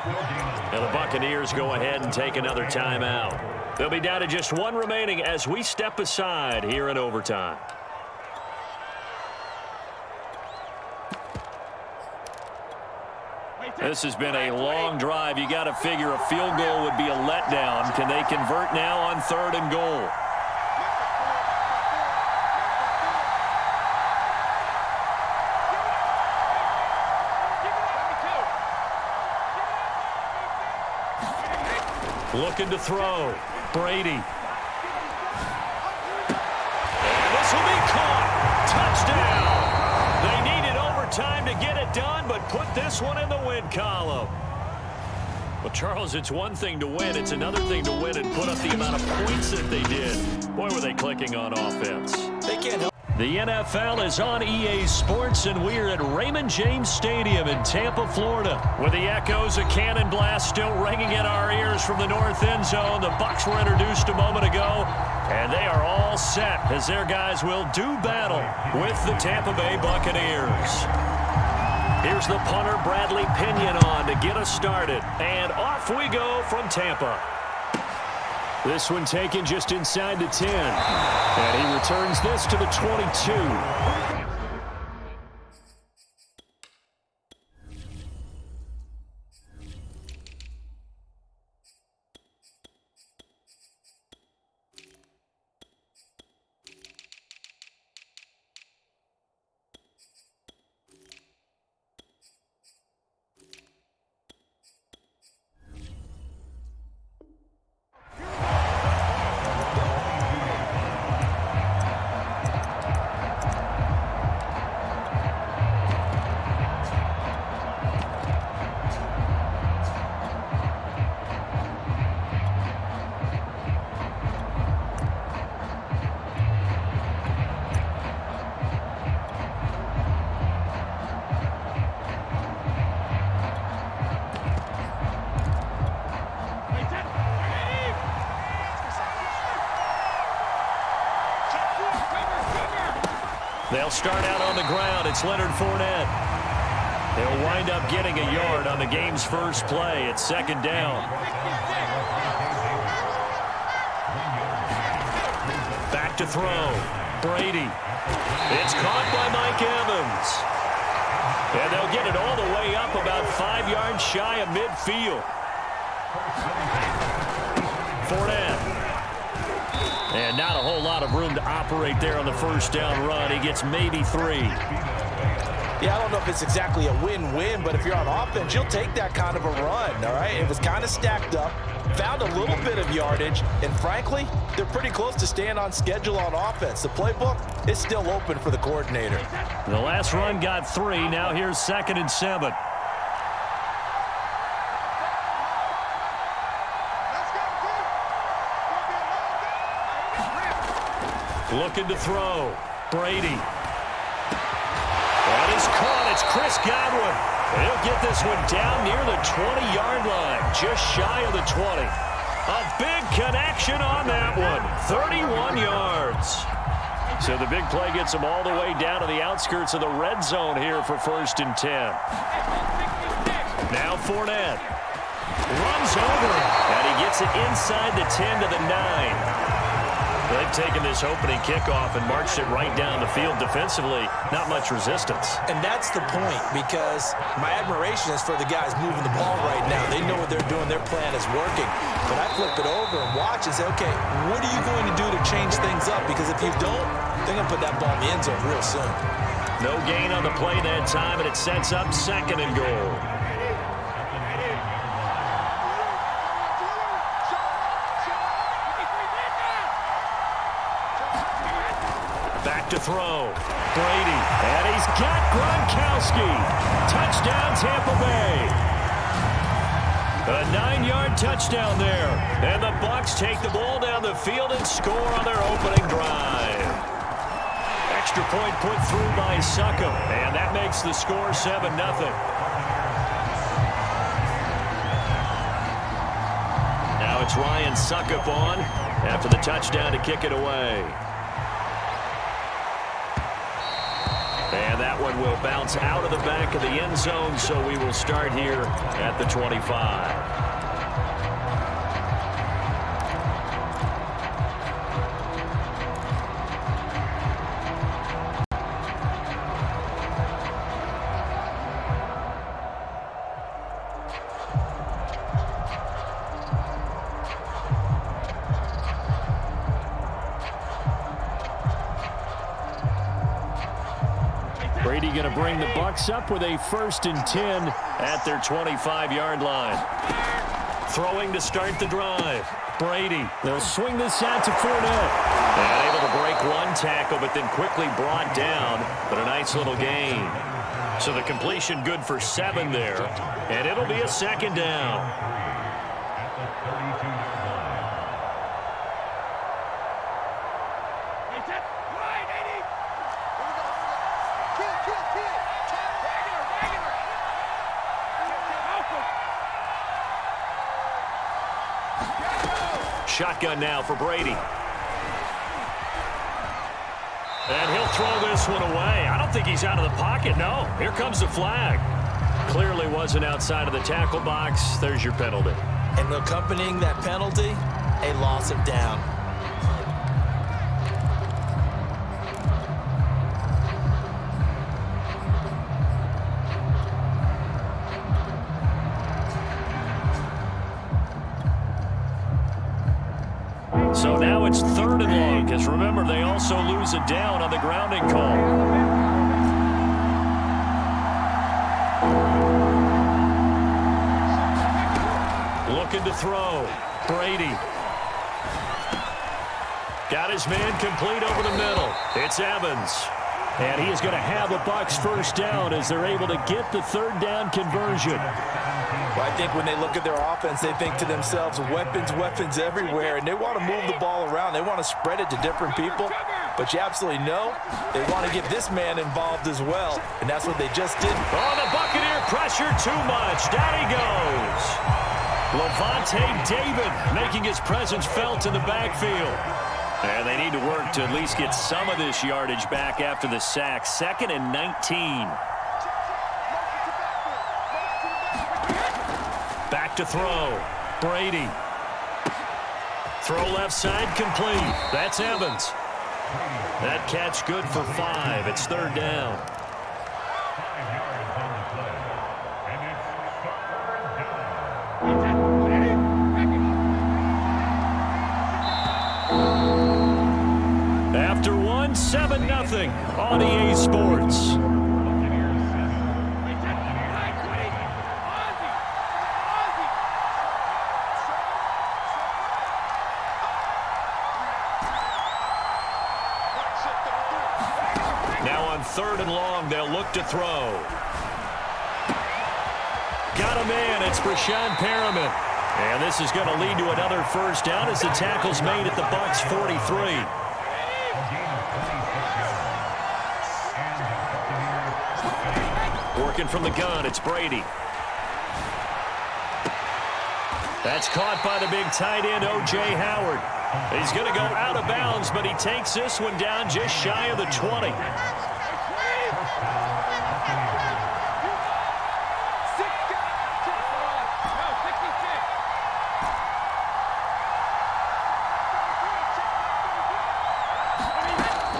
And the Buccaneers go ahead and take another timeout. They'll be down to just 1 remaining as we step aside here in overtime. This has been a long drive. You got to figure a field goal would be a letdown. Can they convert now on 3rd and goal? Looking to throw. Brady. And this will be caught. Touchdown. They needed overtime to get it done, but put this one in the win column. Well, Charles, it's one thing to win. It's another thing to win and put up the amount of points that they did. Boy, were they clicking on offense. They can't help. The NFL is on EA Sports, and we're at Raymond James Stadium in Tampa, Florida. With the echoes of cannon blast still ringing in our ears from the north end zone, the Bucs were introduced a moment ago, and they are all set as their guys will do battle with the Tampa Bay Buccaneers. Here's the punter, Bradley Pinion, on to get us started, and off we go from Tampa. This one taken just inside the 10. And he returns this to the 22. They'll start out on the ground. It's Leonard Fournette. They'll wind up getting a yard on the game's first play. It's second down. Back to throw. Brady. It's caught by Mike Evans. And they'll get it all the way up about 5 yards shy of midfield. Fournette. And not a whole lot of room to operate there on the first down run. He gets maybe 3. Yeah, I don't know if it's exactly a win-win, but if you're on offense, you'll take that kind of a run, all right? It was kind of stacked up, found a little bit of yardage, and frankly, they're pretty close to staying on schedule on offense. The playbook is still open for the coordinator. The last run got 3. Now here's 2nd and 7. Looking to throw. Brady. That is caught. It's Chris Godwin. He'll get this one down near the 20-yard line, just shy of the 20. A big connection on that one. 31 yards. So the big play gets him all the way down to the outskirts of the red zone here for 1st and 10. Now Fournette. Runs over him. And he gets it inside the 10 to the 9. They've taken this opening kickoff and marched it right down the field defensively. Not much resistance. And that's the point, because my admiration is for the guys moving the ball right now. They know what they're doing. Their plan is working. But I flip it over and watch and say, okay, what are you going to do to change things up? Because if you don't, they're going to put that ball in the end zone real soon. No gain on the play that time, and it sets up 2nd and goal. Back to throw. Brady. And he's got Gronkowski. Touchdown, Tampa Bay. A 9-yard touchdown there. And the Bucs take the ball down the field and score on their opening drive. Extra point put through by Succop. And that makes the score 7-0. Now it's Ryan Succop on after the touchdown to kick it away. And that one will bounce out of the back of the end zone, so we will start here at the 25. Brady going to bring the Bucs up with a 1st and 10 at their 25-yard line. Throwing to start the drive. Brady. They'll swing this out to Fournette. And able to break one tackle, but then quickly brought down. But a nice little gain. So the completion good for 7 there. And it'll be a 2nd down. shotgun now for Brady. And he'll throw this one away. I don't think he's out of the pocket, no. Here comes the flag. Clearly wasn't outside of the tackle box. There's your penalty. And accompanying that penalty, a loss of down. So now it's 3rd and long, because remember, they also lose a down on the grounding call. Looking to throw. Brady. Got his man complete over the middle. It's Evans. And he is going to have the Bucs first down as they're able to get the 3rd down conversion. Well, I think when they look at their offense, they think to themselves, weapons, weapons everywhere, and they want to move the ball around. They want to spread it to different people, but you absolutely know they want to get this man involved as well, and that's what they just did. Oh, the Buccaneer pressure too much. Down he goes. Levante David making his presence felt in the backfield. And they need to work to at least get some of this yardage back after the sack. 2nd and 19. Back to throw. Brady. Throw left side complete. That's Evans. That catch good for 5. It's 3rd down. After 7-0 on EA Sports. Now on 3rd and long, they'll look to throw. Got a man. It's Brashad Perriman. And this is going to lead to another first down as the tackle's made at the Bucs 43. Working from the gun, it's Brady. That's caught by the big tight end, O.J. Howard. He's going to go out of bounds, but he takes this one down just shy of the 20.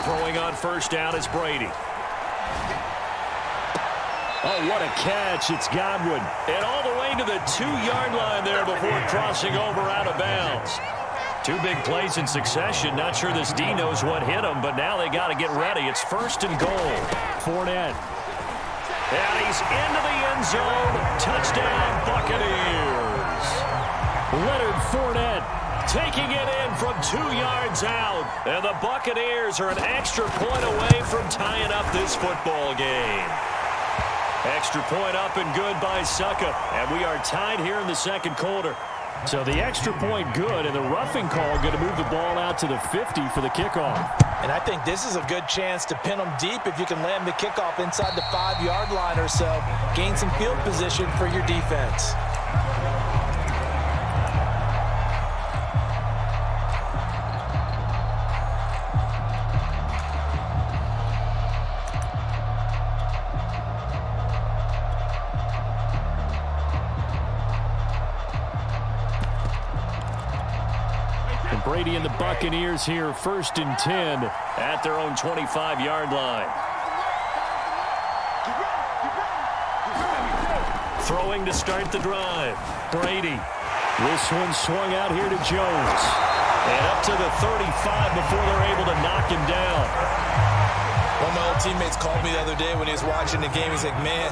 Throwing on first down is Brady. Oh, what a catch. It's Godwin. And all the way to the 2-yard line there before crossing over out of bounds. 2 big plays in succession. Not sure this D knows what hit him, but now they got to get ready. It's 1st and goal. Fournette. And he's into the end zone. Touchdown, Buccaneers. Leonard Fournette taking it in from 2 yards out. And the Buccaneers are an extra point away from tying up this football game. Extra point up and good by Suckup. And we are tied here in the 2nd quarter. So the extra point good, and the roughing call going to move the ball out to the 50 for the kickoff. And I think this is a good chance to pin them deep if you can land the kickoff inside the 5-yard line or so. Gain some field position for your defense. Brady and the Buccaneers here, 1st and 10 at their own 25-yard line. Throwing to start the drive. Brady. This one swung out here to Jones. And up to the 35 before they're able to knock him down. One of my old teammates called me the other day when he was watching the game. He's like, man,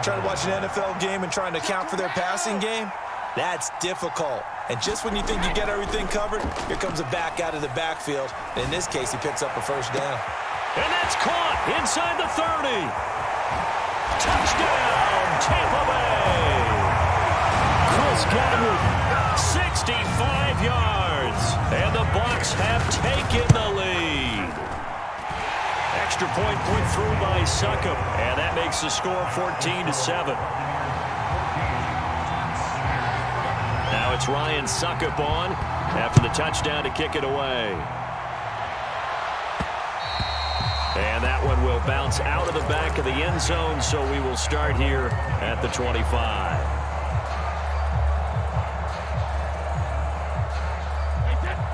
trying to watch an NFL game and trying to account for their passing game? That's difficult. And just when you think you get everything covered, here comes a back out of the backfield. And in this case, he picks up a first down. And that's caught inside the 30. Touchdown, Tampa Bay. Chris Godwin, 65 yards. And the Bucs have taken the lead. Extra point put through by Suckup. And that makes the score 14-7. it's Ryan Suckup on after the touchdown to kick it away. And that one will bounce out of the back of the end zone, so we will start here at the 25.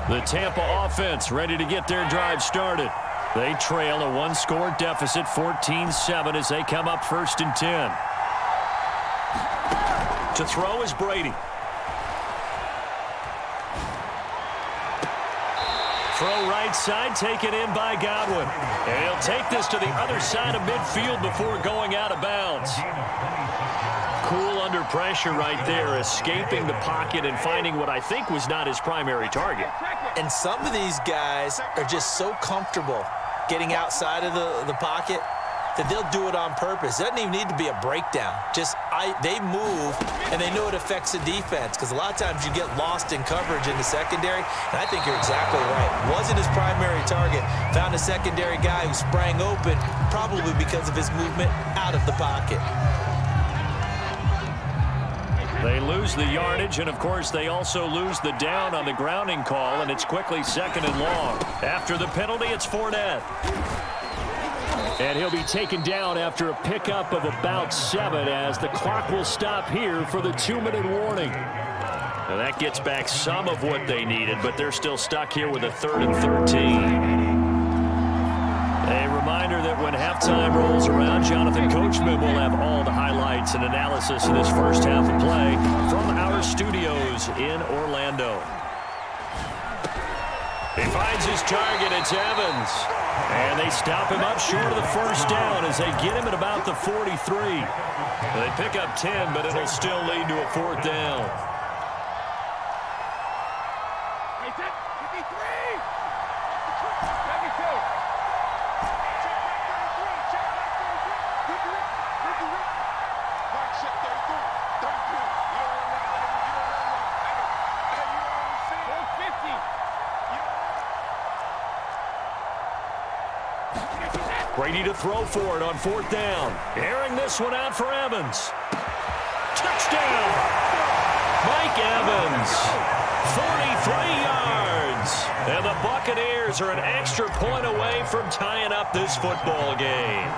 The Tampa offense ready to get their drive started. They trail a one-score deficit, 14-7, as they come up 1st and 10. To throw is Brady. Throw right side, taken in by Godwin. And he'll take this to the other side of midfield before going out of bounds. Cool under pressure right there, escaping the pocket and finding what I think was not his primary target. And some of these guys are just so comfortable getting outside of the pocket that they'll do it on purpose. It doesn't even need to be a breakdown. They move, and they know it affects the defense, because a lot of times you get lost in coverage in the secondary, and I think you're exactly right. Wasn't his primary target. Found a secondary guy who sprang open, probably because of his movement out of the pocket. They lose the yardage, and, of course, they also lose the down on the grounding call, and it's quickly 2nd and long. After the penalty, it's Fournette. And he'll be taken down after a pickup of about 7 as the clock will stop here for the 2-minute warning. Now that gets back some of what they needed, but they're still stuck here with a 3rd and 13. A reminder that when halftime rolls around, Jonathan Coachman will have all the highlights and analysis of this first half of play from our studios in Orlando. He finds his target. It's Evans. And they stop him up short of the 1st down as they get him at about the 43. They pick up 10, but it'll still lead to a 4th down. Brady to throw for it on 4th down. Airing this one out for Evans. Touchdown! Mike Evans, 43 yards. And the Buccaneers are an extra point away from tying up this football game.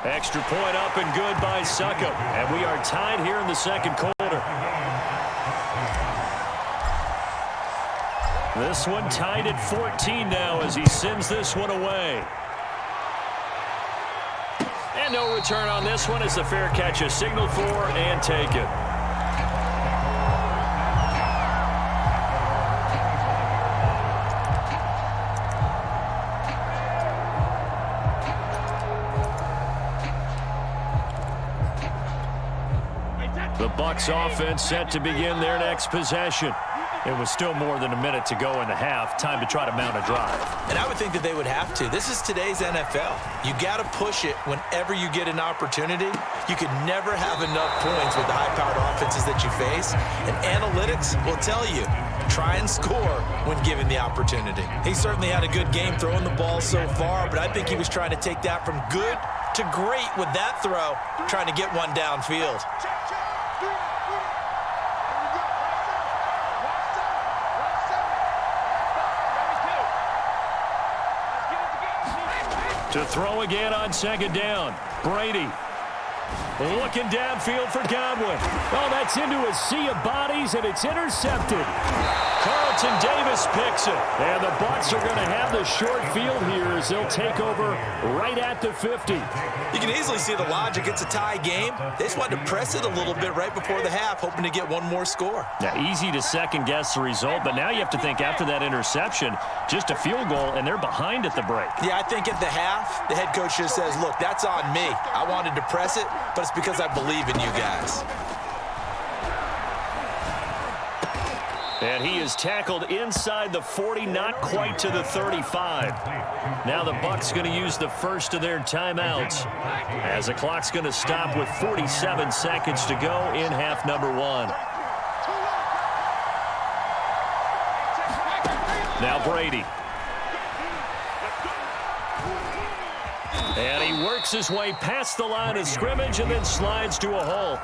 Extra point up and good by Suckup. And we are tied here in the 2nd quarter. This one tied at 14 now as he sends this one away. And no return on this one as the fair catch is signaled for and taken. The Bucs offense set to begin their next possession. It was still more than a minute to go in the half. Time to try to mount a drive. And I would think that they would have to. This is today's NFL. You got to push it whenever you get an opportunity. You could never have enough points with the high-powered offenses that you face. And analytics will tell you, try and score when given the opportunity. He certainly had a good game throwing the ball so far, but I think he was trying to take that from good to great with that throw, trying to get one downfield. To throw again on 2nd down. Brady looking downfield for Godwin. Oh, that's into a sea of bodies, and it's intercepted. Carlton Davis picks it. And the Bucs are going to have the short field here as they'll take over right at the 50. You can easily see the logic. It's a tie game. They just wanted to press it a little bit right before the half, hoping to get one more score. Now, easy to second-guess the result, but now you have to think after that interception, just a field goal, and they're behind at the break. Yeah, I think at the half, the head coach just says, look, that's on me. I wanted to press it, but it's because I believe in you guys. And he is tackled inside the 40, not quite to the 35. Now the Bucs going to use the first of their timeouts as the clock's going to stop with 47 seconds to go in half number 1. Now Brady. And he works his way past the line of scrimmage and then slides to a hole.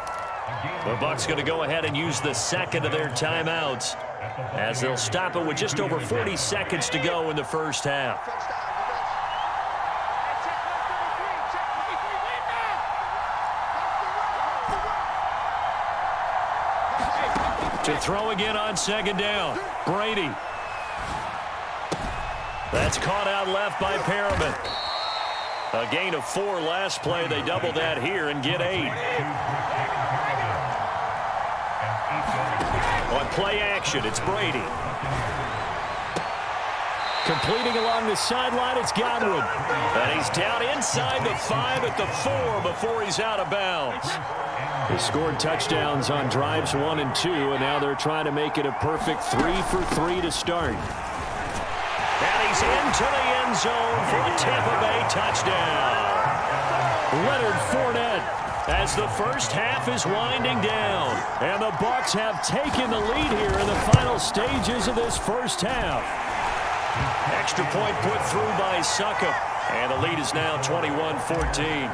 The Bucs going to go ahead and use the second of their timeouts as they'll stop it with just over 40 seconds to go in the first half. To throw again on second down. Brady. That's caught out left by Perriman. A gain of 4 last play. They double that here and get 8. On play action, it's Brady. Completing along the sideline, it's Godwin. And he's down inside the 5 at the 4 before he's out of bounds. They scored touchdowns on drives 1 and 2, and now they're trying to make it a perfect 3 for 3 to start. And he's into the end zone for a Tampa Bay touchdown. Leonard Fournette as the first half is winding down. And the Bucs have taken the lead here in the final stages of this first half. Extra point put through by Succop. And the lead is now 21-14.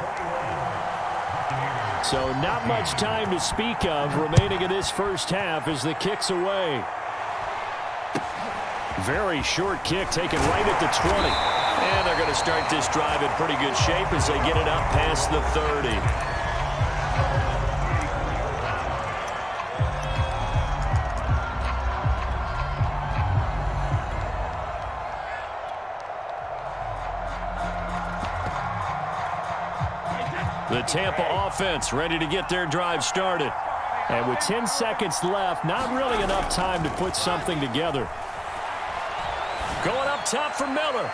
So not much time to speak of remaining in this first half as the kick's away. Very short kick taken right at the 20. And they're going to start this drive in pretty good shape as they get it up past the 30. The Tampa offense ready to get their drive started. And with 10 seconds left, not really enough time to put something together. Going up top for Miller.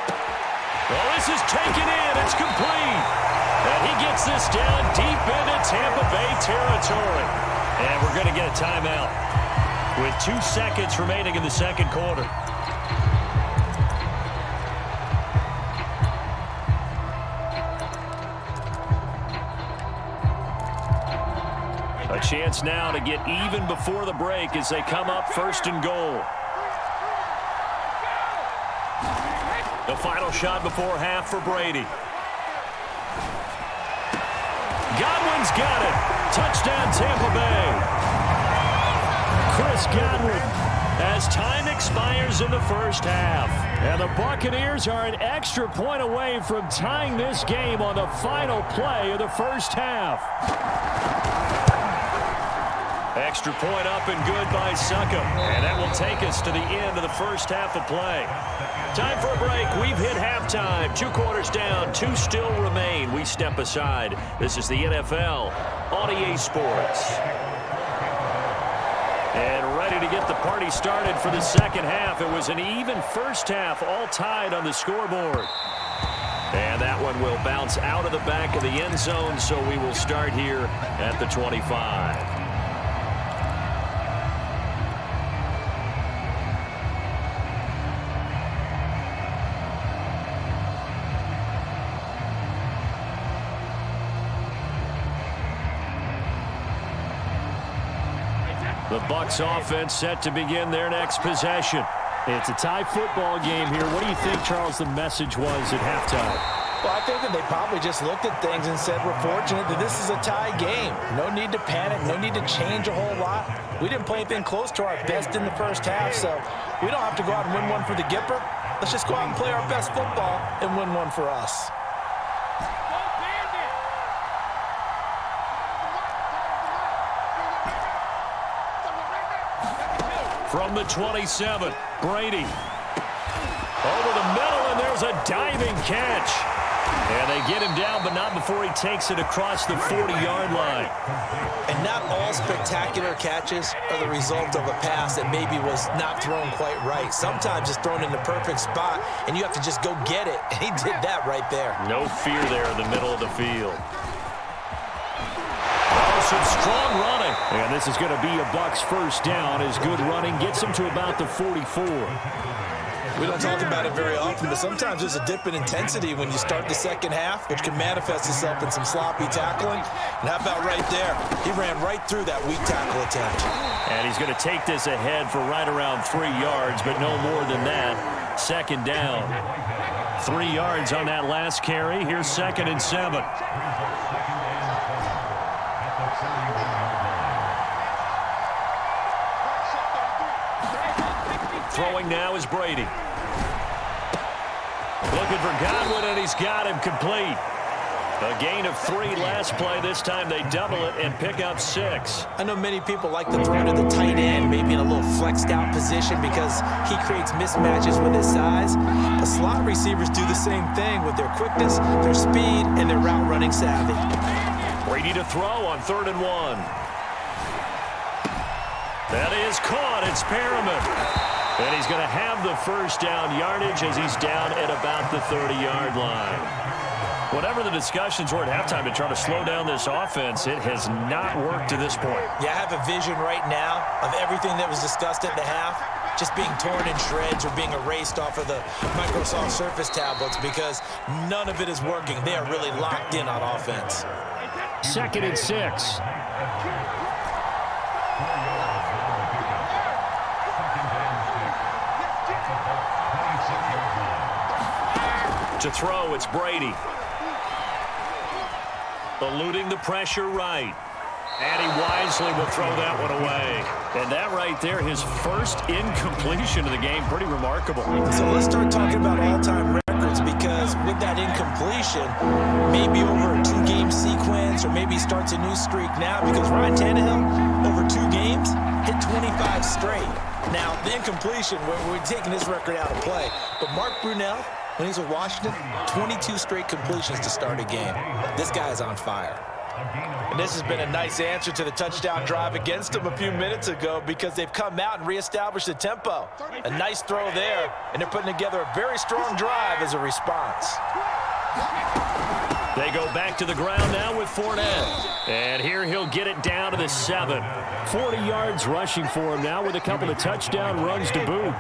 Well, this is taken in. It's complete. And he gets this down deep into Tampa Bay territory. And we're going to get a timeout with 2 seconds remaining in the second quarter. A chance now to get even before the break as they come up 1st and goal. The final shot before half for Brady. Godwin's got it. Touchdown, Tampa Bay. Chris Godwin as time expires in the first half. And the Buccaneers are an extra point away from tying this game on the final play of the first half. Extra point up and good by Succop. And that will take us to the end of the first half of play. Time for a break. We've hit halftime. 2 quarters down. 2 still remain. We step aside. This is the NFL on EA Sports. And ready to get the party started for the second half. It was an even first half, all tied on the scoreboard. And that one will bounce out of the back of the end zone, so we will start here at the 25. The Bucs offense set to begin their next possession. It's a tie football game here. What do you think, Charles, the message was at halftime? Well, I think that they probably just looked at things and said, we're fortunate that this is a tie game. No need to panic. No need to change a whole lot. We didn't play anything close to our best in the first half, so we don't have to go out and win one for the Gipper. Let's just go out and play our best football and win one for us. From the 27, Brady. Over the middle, and there's a diving catch. And they get him down, but not before he takes it across the 40-yard line. And not all spectacular catches are the result of a pass that maybe was not thrown quite right. Sometimes it's thrown in the perfect spot, and you have to just go get it. And he did that right there. No fear there in the middle of the field. Some strong running. And this is going to be a Bucs first down as good running gets them to about the 44. We don't talk about it very often, but sometimes there's a dip in intensity when you start the second half, which can manifest itself in some sloppy tackling. And how about right there? He ran right through that weak tackle attempt. And he's going to take this ahead for right around 3 yards, but no more than that. Second down. 3 yards on that last carry. Here's 2nd and 7. Throwing now is Brady. Looking for Godwin, and he's got him complete. A gain of 3 last play. This time they double it and pick up 6. I know many people like to throw to the tight end, maybe in a little flexed out position because he creates mismatches with his size. The slot receivers do the same thing with their quickness, their speed, and their route running savvy. Brady to throw on 3rd and 1. That is caught. It's Perriman. And he's going to have the first down yardage as he's down at about the 30-yard line. Whatever the discussions were at halftime to try to slow down this offense, it has not worked to this point. Yeah, I have a vision right now of everything that was discussed at the half just being torn in shreds or being erased off of the Microsoft Surface tablets because none of it is working. They are really locked in on offense. 2nd and 6. To throw, it's Brady. Eluding the pressure right. And he wisely will throw that one away. And that right there, his first incompletion of the game, pretty remarkable. So let's start talking about all-time records because with that incompletion, maybe over a 2-game sequence or maybe starts a new streak now because Ryan Tannehill, over 2 games, hit 25 straight. Now, the incompletion, we're taking this record out of play. But Mark Brunell, when he's with Washington, 22 straight completions to start a game. This guy is on fire. And this has been a nice answer to the touchdown drive against them a few minutes ago because they've come out and reestablished the tempo. A nice throw there, and they're putting together a very strong drive as a response. They go back to the ground now with Fournette. And here he'll get it down to the 7. 40 yards rushing for him now with a couple of touchdown runs to boot.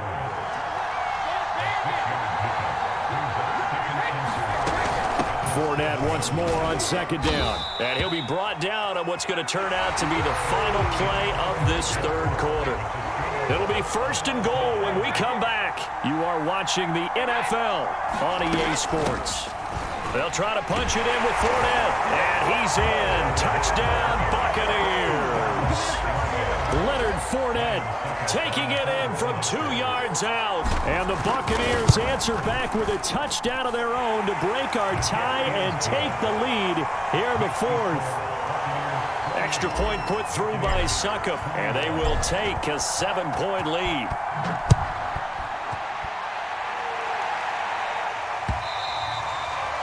Fournette once more on 2nd down. And he'll be brought down on what's going to turn out to be the final play of this 3rd quarter. It'll be 1st and goal when we come back. You are watching the NFL on EA Sports. They'll try to punch it in with Fournette. And he's in. Touchdown, Buccaneers. Leonard Fournette taking it in from 2 yards out. And the Buccaneers answer back with a touchdown of their own to break our tie and take the lead here in the 4th. Extra point put through by Succop. And they will take a 7-point lead.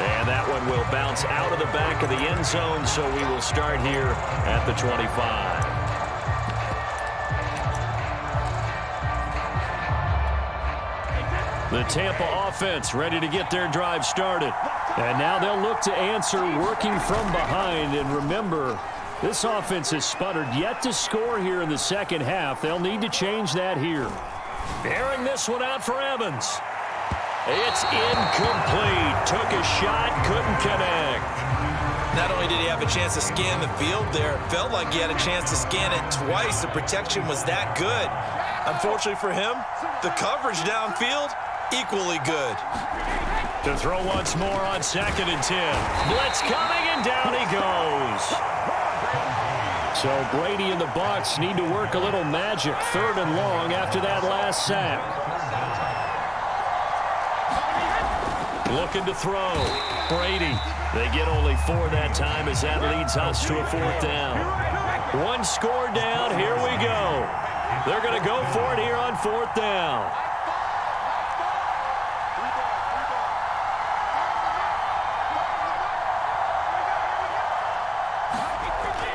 And that one will bounce out of the back of the end zone, so we will start here at the 25. The Tampa offense ready to get their drive started. And now they'll look to answer working from behind. And remember, this offense has sputtered yet to score here in the 2nd half. They'll need to change that here. Airing this one out for Evans. It's incomplete. Took a shot, couldn't connect. Not only did he have a chance to scan the field there, it felt like he had a chance to scan it twice. The protection was that good. Unfortunately for him, the coverage downfield, equally good. To throw once more on 2nd and 10. Blitz coming, and down he goes. So Brady and the Bucs need to work a little magic 3rd and long after that last sack. Looking to throw. Brady. They get only 4 that time as that leads us to a 4th down. 1 score down. Here we go. They're going to go for it here on 4th down.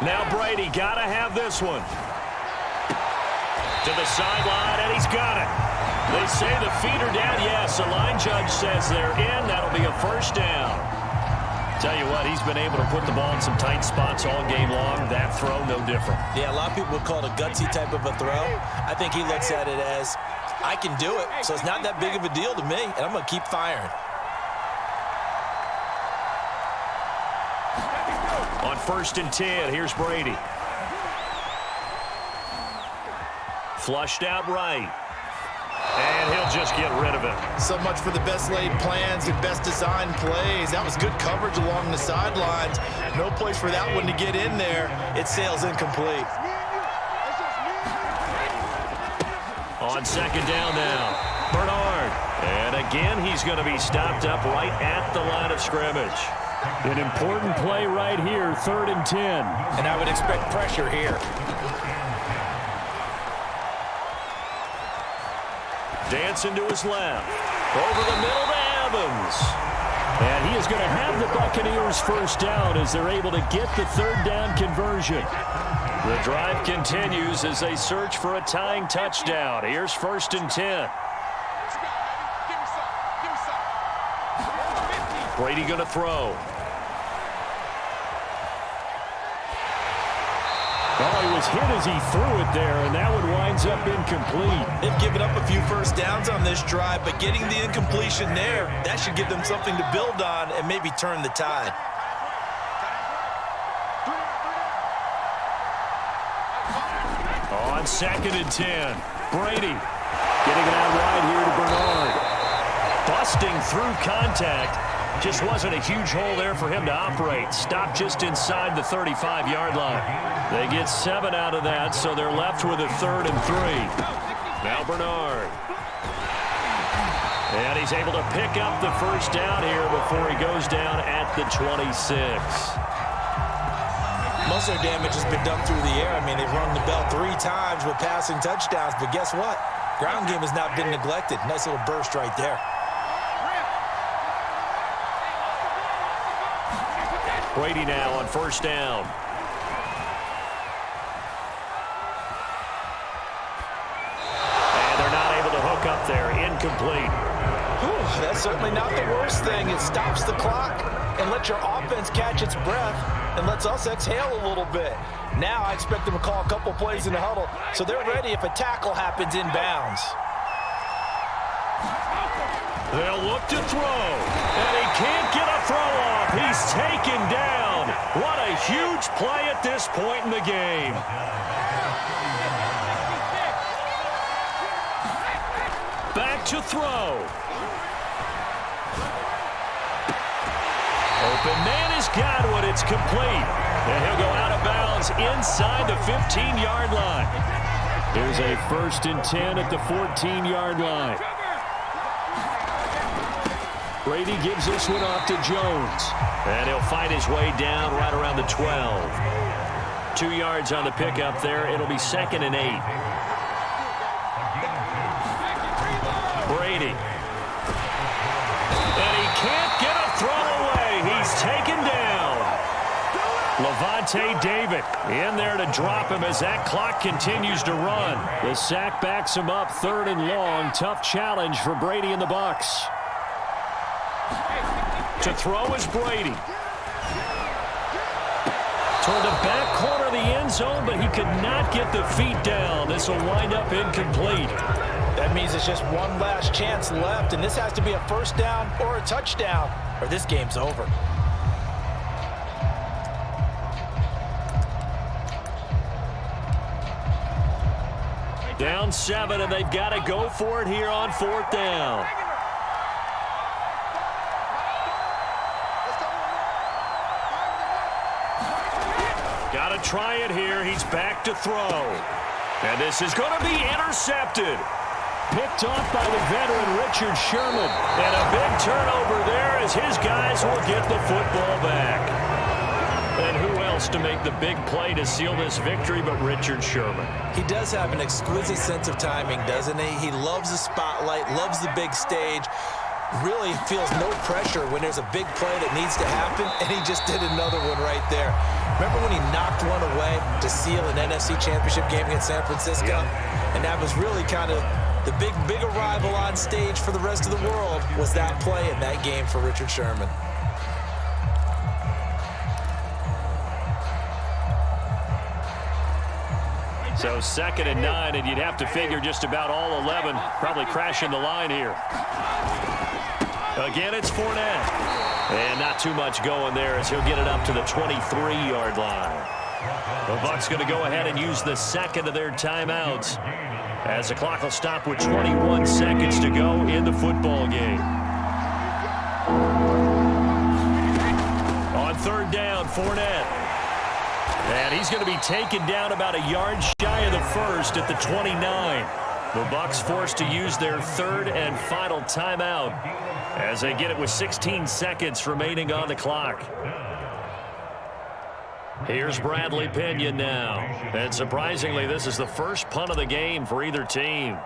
Now Brady got to have this one. To the sideline, and he's got it. They say the feet are down. Yes, the line judge says they're in. That'll be a 1st down. Tell you what, he's been able to put the ball in some tight spots all game long. That throw, no different. Yeah, a lot of people would call it a gutsy type of a throw. I think he looks at it as, I can do it, so it's not that big of a deal to me, and I'm going to keep firing. On 1st and 10, here's Brady. Flushed out right. And he'll just get rid of it. So much for the best laid plans and best designed plays. That was good coverage along the sidelines. No place for that one to get in there. It sails incomplete. On second down now, Bernard. And again, he's going to be stopped up right at the line of scrimmage. An important play right here, 3rd and 10. And I would expect pressure here. Dancing to his left. Over the middle to Evans. And he is going to have the Buccaneers first down as they're able to get the 3rd down conversion. The drive continues as they search for a tying touchdown. Here's 1st and 10. Brady going to throw. Oh, he was hit as he threw it there, and that one winds up incomplete. They've given up a few first downs on this drive, but getting the incompletion there, that should give them something to build on and maybe turn the tide. On 2nd and 10, Brady getting it out wide here to Bernard. Busting through contact. Just wasn't a huge hole there for him to operate. Stopped just inside the 35-yard line. They get 7 out of that, so they're left with a 3rd and 3. Now Bernard. And he's able to pick up the first down here before he goes down at the 26. Most of their damage has been done through the air. I mean, they've rung the bell 3 times with passing touchdowns, but guess what? Ground game has not been neglected. Nice little burst right there. Brady now on 1st down. And they're not able to hook up there. Incomplete. Whew, that's certainly not the worst thing. It stops the clock and lets your offense catch its breath and lets us exhale a little bit. Now I expect them to call a couple plays in the huddle so they're ready if a tackle happens inbounds. They'll look to throw, and he can't get a throw off. He's taken down. What a huge play at this point in the game. Back to throw. Open man has got one. It's complete. And he'll go out of bounds inside the 15-yard line. Here's a 1st and 10 at the 14-yard line. Brady gives this one off to Jones. And he'll fight his way down right around the 12. 2 yards on the pickup there. It'll be 2nd and 8. Brady. And he can't get a throw away. He's taken down. Levante David in there to drop him as that clock continues to run. The sack backs him up 3rd and long. Tough challenge for Brady and the Bucs. To throw is Brady. Toward the back corner of the end zone, but he could not get the feet down. This will wind up incomplete. That means it's just one last chance left, and this has to be a 1st down or a touchdown, or this game's over. Down 7, and they've got to go for it here on 4th down. Got to try it here. He's back to throw. And this is going to be intercepted. Picked off by the veteran Richard Sherman. And a big turnover there as his guys will get the football back. And who else to make the big play to seal this victory but Richard Sherman? He does have an exquisite sense of timing, doesn't he? He loves the spotlight, loves the big stage. Really feels no pressure when there's a big play that needs to happen, and he just did another one right there. Remember when he knocked one away to seal an NFC Championship game against San Francisco? Yeah. And that was really kind of the big arrival on stage for the rest of the world was that play in that game for Richard Sherman. So 2nd and 9, and you'd have to figure just about all 11 probably crashing the line here. Again, it's Fournette. And not too much going there as he'll get it up to the 23-yard line. The Bucs going to go ahead and use the 2nd of their timeouts. As the clock will stop with 21 seconds to go in the football game. On third down, Fournette. And he's going to be taken down about a yard shy of the first at the 29. The Bucs forced to use their third and final timeout as they get it with 16 seconds remaining on the clock. Here's Bradley Pinion now. And surprisingly, this is the first punt of the game for either team.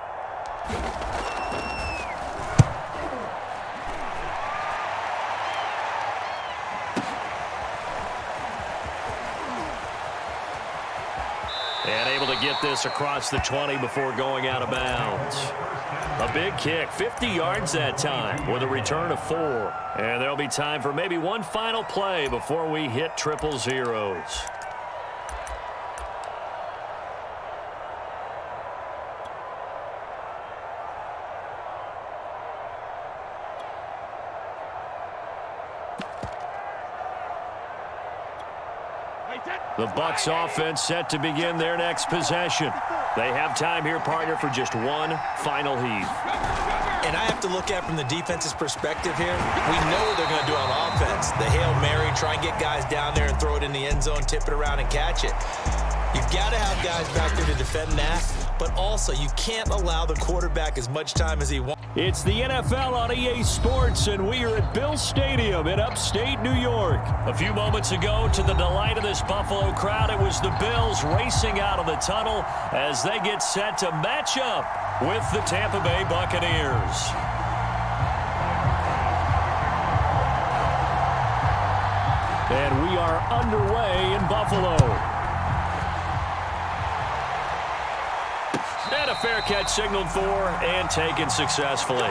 And able to get this across the 20 before going out of bounds. A big kick, 50 yards that time with a return of 4. And there'll be time for maybe one final play before we hit triple zeros. The Bucs offense set to begin their next possession. They have time here, partner, for just one final heave. And I have to look at it from the defense's perspective here. We know what they're going to do on offense. The Hail Mary, try and get guys down there and throw it in the end zone, tip it around and catch it. You've got to have guys back there to defend that, but also you can't allow the quarterback as much time as he wants. It's the NFL on EA Sports, and we are at Bill Stadium in upstate New York. A few moments ago, to the delight of this Buffalo crowd, it was the Bills racing out of the tunnel as they get set to match up with the Tampa Bay Buccaneers. And we are underway in Buffalo. And a fair catch signaled for and taken successfully.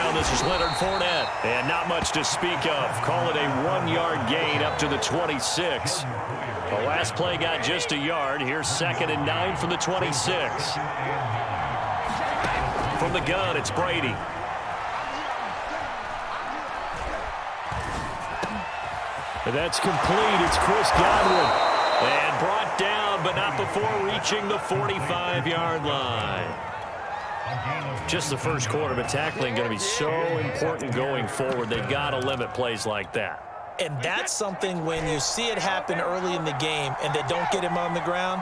This is Leonard Fournette, and not much to speak of. Call it a 1-yard gain up to the 26. The last play got just a yard. Here's 2nd and 9 from the 26. From the gun, it's Brady. And that's complete. It's Chris Godwin. And brought down, but not before reaching the 45-yard line. Just the first quarter, but tackling going to be so important going forward. They've got to limit plays like that. And that's something when you see it happen early in the game and they don't get him on the ground,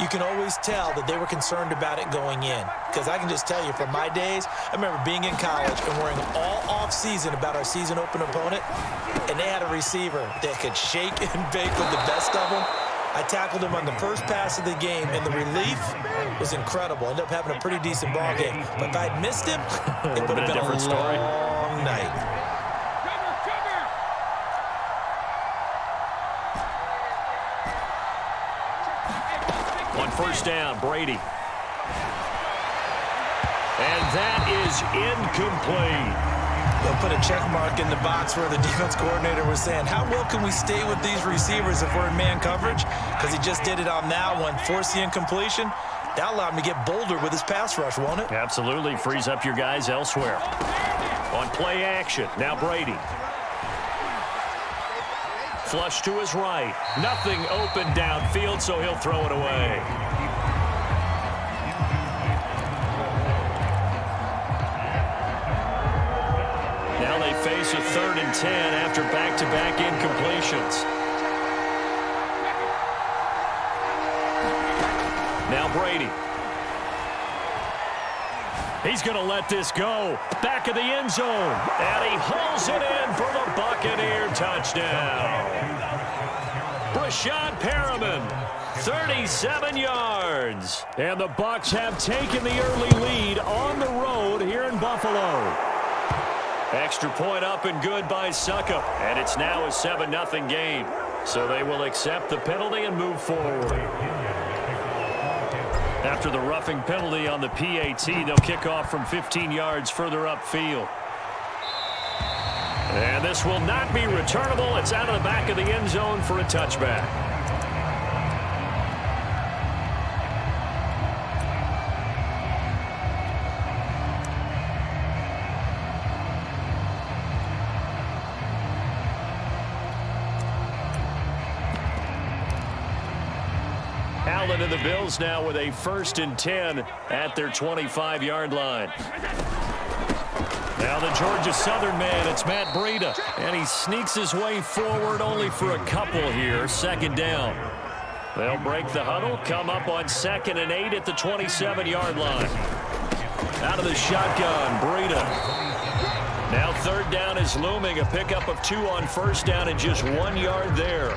you can always tell that they were concerned about it going in. Because I can just tell you from my days, I remember being in college and worrying all off-season about our season open opponent, and they had a receiver that could shake and bake with the best of them. I tackled him on the first pass of the game, and the relief was incredible. Ended up having a pretty decent ball game. But if I'd missed him, it would have been a different story. Long night. On first down, Brady. And that is incomplete. They'll put a check mark in the box where the defense coordinator was saying, how well can we stay with these receivers if we're in man coverage? Because he just did it on that one, forced the incompletion. That allowed him to get bolder with his pass rush, won't it? Absolutely. Frees up your guys elsewhere. On play action, now Brady. flush to his right. Nothing open downfield, so he'll throw it away. Now they face a 3rd and 10 after back-to-back incompletions. Now Brady. He's going to let this go. Back of the end zone. And he hauls it in for the Buccaneer touchdown. Brashad Perriman, 37 yards. And the Bucs have taken the early lead on the road here in Buffalo. Extra point up and good by Suckup. And it's now a 7-0 game. So they will accept the penalty and move forward. After the roughing penalty on the PAT, they'll kick off from 15 yards further upfield. And this will not be returnable. It's out of the back of the end zone for a touchback. Allen and the Bills now with a 1st and 10 at their 25-yard line. Now the Georgia Southern man, it's Matt Breida. And he sneaks his way forward only for a couple here. 2nd down. They'll break the huddle, come up on 2nd and 8 at the 27-yard line. Out of the shotgun, Breida. Now 3rd down is looming. A pickup of 2 on 1st down and just 1 yard there.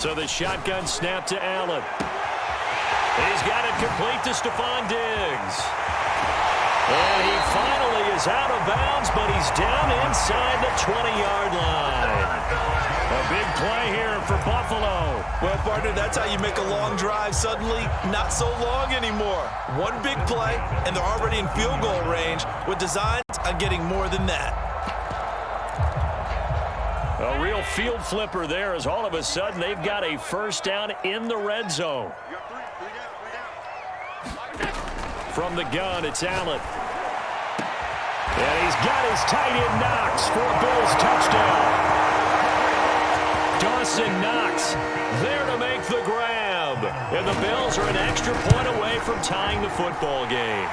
So the shotgun snap to Allen. He's got it complete to Stephon Diggs. And he finally is out of bounds, but he's down inside the 20-yard line. A big play here for Buffalo. Well, partner, that's how you make a long drive suddenly not so long anymore. One big play, and they're already in field goal range with designs on getting more than that. A real field flipper there as all of a sudden they've got a 1st down in the red zone. From the gun, it's Allen. And he's got his tight end Knox for a Bills touchdown. Dawson Knox there to make the grab. And the Bills are an extra point away from tying the football game.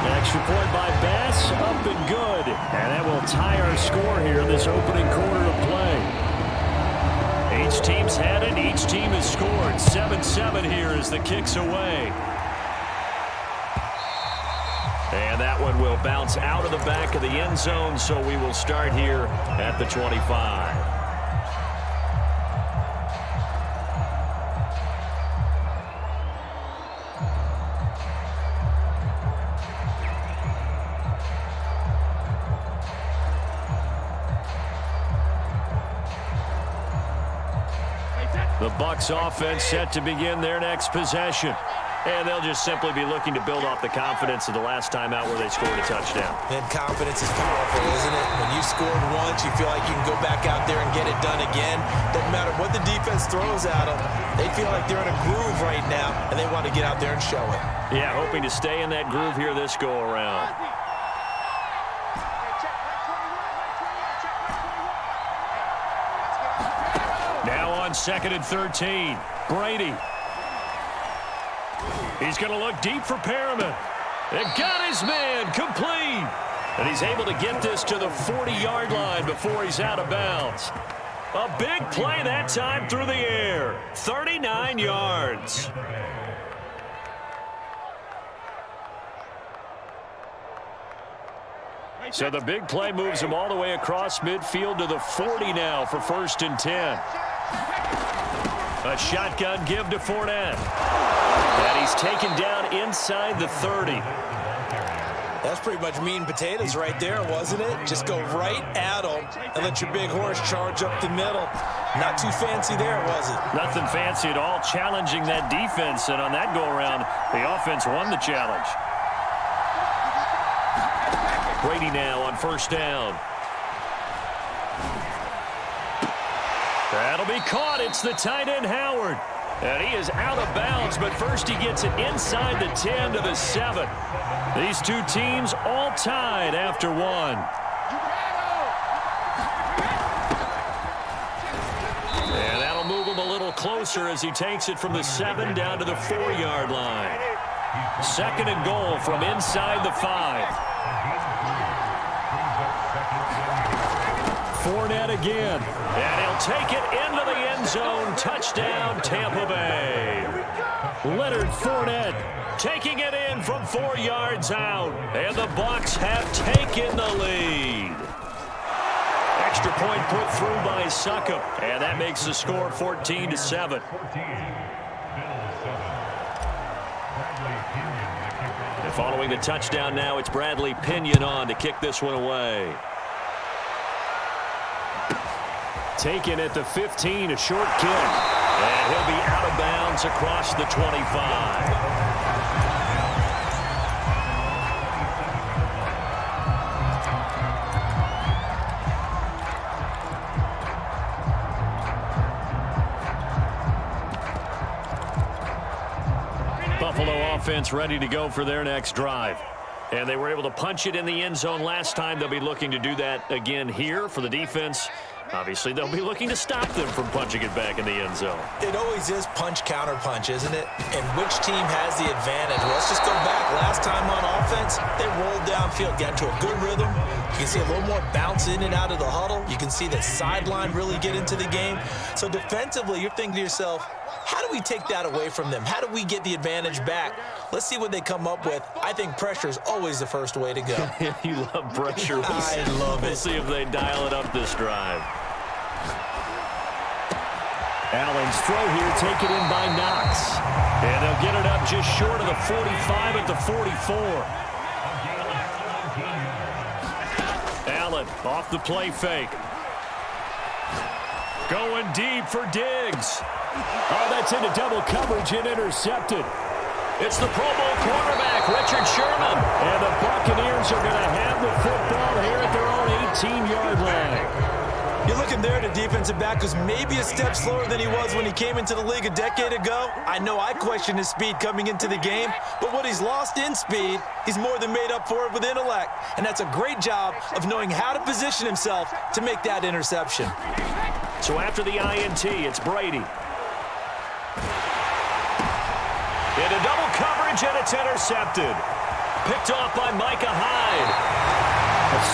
Extra point by Bass, up and good. And that will tie our score here in this opening quarter of play. Each team's had it. Each team has scored. 7-7 here as the kick's away. And that one will bounce out of the back of the end zone, so we will start here at the 25. The Bucs offense set to begin their next possession. And they'll just simply be looking to build off the confidence of the last time out where they scored a touchdown. And confidence is powerful, isn't it? When you scored once, you feel like you can go back out there and get it done again. Doesn't matter what the defense throws at them. They feel like they're in a groove right now, and they want to get out there and show it. Yeah, hoping to stay in that groove here this go-around. Now on 2nd and 13, Brady. He's going to look deep for Perriman. And got his man complete. And he's able to get this to the 40-yard line before he's out of bounds. A big play that time through the air. 39 yards. So the big play moves him all the way across midfield to the 40 now for 1st and 10. A shotgun give to Fournette. And he's taken down inside the 30. That's pretty much meat and potatoes right there, wasn't it? Just go right at them and let your big horse charge up the middle. Not too fancy there, was it? Nothing fancy at all, challenging that defense. And on that go-around, the offense won the challenge. Brady now on 1st down. That'll be caught. It's the tight end, Howard. And he is out of bounds, but first he gets it inside the 10 to the 7. These two teams all tied after one. And that'll move him a little closer as he takes it from the 7 down to the 4-yard line. 2nd and goal from inside the 5. Fournette again. And he'll take it into the end zone. Touchdown, Tampa Bay. Leonard Fournette taking it in from 4 yards out. And the Bucs have taken the lead. Extra point put through by Succop. And that makes the score 14-7. And following the touchdown now, it's Bradley Pinion on to kick this one away. Taken at the 15, a short kick. And he'll be out of bounds across the 25. Buffalo offense ready to go for their next drive. And they were able to punch it in the end zone last time. They'll be looking to do that again here for the defense. Obviously, they'll be looking to stop them from punching it back in the end zone. It always is punch-counter-punch, isn't it? And which team has the advantage? Well, let's just go back. Last time on offense, they rolled downfield, got into a good rhythm. You can see a little more bounce in and out of the huddle. You can see the sideline really get into the game. So defensively, you're thinking to yourself, how do we take that away from them? How do we get the advantage back? Let's see what they come up with. I think pressure is always the first way to go. You love pressure. I love it. We'll see if they dial it up this drive. Allen's throw here taken in by Knox. And they'll get it up just short of the 45 at the 44. Allen off the play fake. Going deep for Diggs. Oh, that's into double coverage and intercepted. It's the Pro Bowl quarterback, Richard Sherman. And the Buccaneers are going to have the football here at their own 18-yard line. You're looking there at a defensive back who's maybe a step slower than he was when he came into the league a decade ago. I know I questioned his speed coming into the game, but what he's lost in speed, he's more than made up for it with intellect. And that's a great job of knowing how to position himself to make that interception. So after the INT, it's Brady. Into double coverage, and it's intercepted. Picked off by Micah Hyde.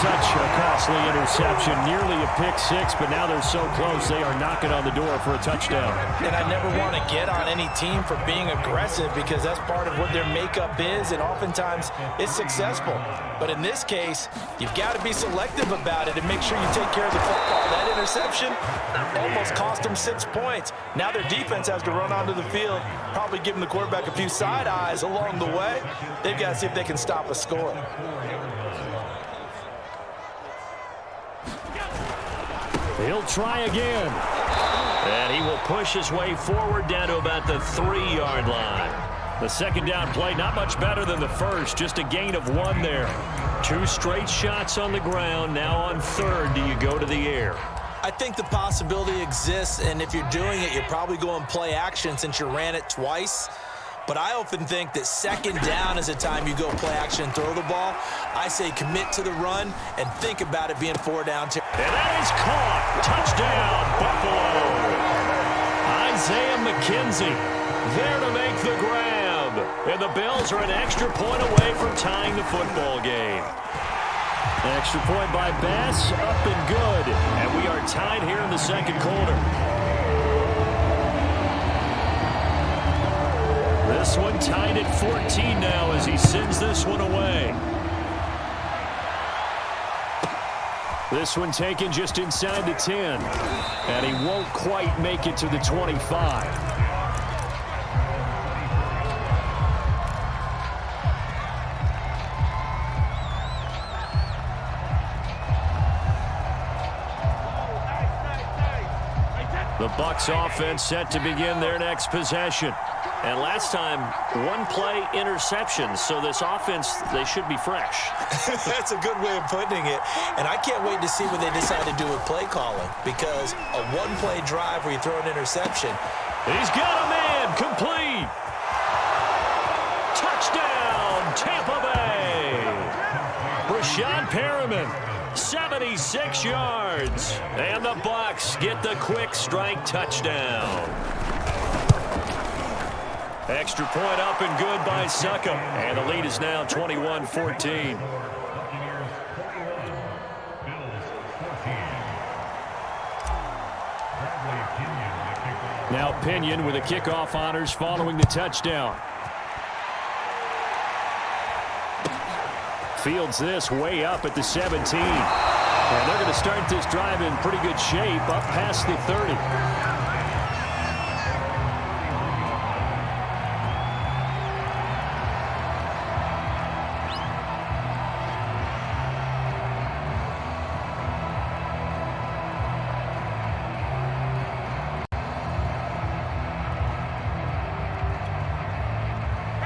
Such a costly interception, nearly a pick six, but now they're so close they are knocking on the door for a touchdown. And I never want to get on any team for being aggressive because that's part of what their makeup is, and oftentimes it's successful. But in this case, you've got to be selective about it and make sure you take care of the football. That interception almost cost them 6 points. Now their defense has to run onto the field, probably giving the quarterback a few side eyes along the way. They've got to see if they can stop a score. He'll try again. And he will push his way forward down to about the 3-yard line. The second down play, not much better than the first, just a gain of 1 there. 2 straight shots on the ground. Now on 3rd, do you go to the air? I think the possibility exists, and if you're doing it, you're probably going play action since you ran it twice. But I often think that 2nd down is the time you go play action and throw the ball. I say commit to the run and think about it being 4 down. And that is caught. Touchdown, Buffalo. Isaiah McKenzie there to make the grab. And the Bills are an extra point away from tying the football game. An extra point by Bass, up and good. And we are tied here in the second quarter. This one tied at 14 now as he sends this one away. This one taken just inside the 10. And he won't quite make it to the 25. The Bucs offense set to begin their next possession. And last time, 1-play interception. So this offense, they should be fresh. That's a good way of putting it. And I can't wait to see what they decide to do with play calling. Because a 1-play drive where you throw an interception. He's got a man And complete. Touchdown, Tampa Bay. Rashad Perriman, 76 yards. And the Bucs get the quick strike touchdown. Extra point up and good by Succop. And the lead is now 21-14. Now Pinion with the kickoff honors following the touchdown. Fields this way up at the 17. And they're going to start this drive in pretty good shape up past the 30.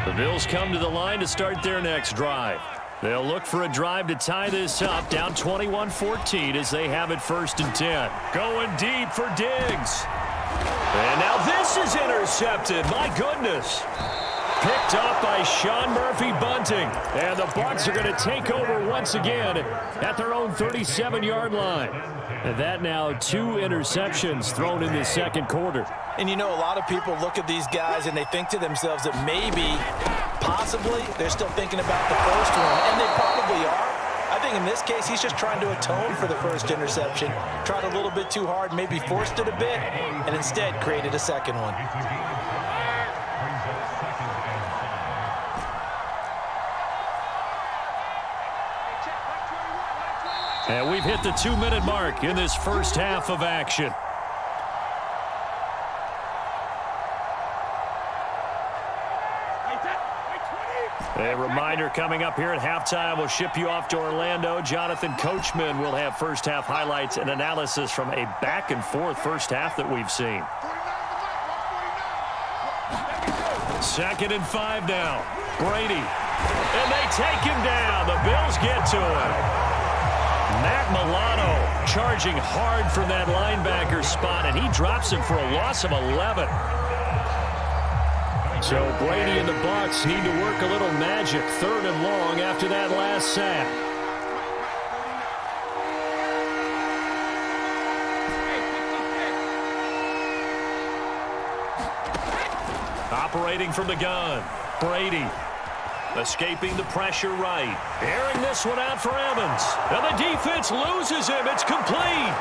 The Bills come to the line to start their next drive. They'll look for a drive to tie this up, down 21-14 as they have it 1st and 10. Going deep for Diggs. And now this is intercepted. My goodness. Picked up by Sean Murphy-Bunting. And the Bucs are going to take over once again at their own 37-yard line. And that now 2 interceptions thrown in the second quarter. And you know, a lot of people look at these guys and they think to themselves that maybe, possibly, they're still thinking about the first one. And they probably are. I think in this case, he's just trying to atone for the first interception. Tried a little bit too hard, maybe forced it a bit, and instead created a second one. And we've hit the 2-minute mark in this first half of action. A reminder coming up here at halftime. We'll ship you off to Orlando. Jonathan Coachman will have first half highlights and analysis from a back-and-forth first half that we've seen. 2nd and 5 now. Brady. And they take him down. The Bills get to him. Matt Milano charging hard from that linebacker spot, and he drops him for a loss of 11. So Brady and the Bucs need to work a little magic, 3rd and long after that last sack. Operating from the gun, Brady. Escaping the pressure right. Airing this one out for Evans. And the defense loses him. It's complete.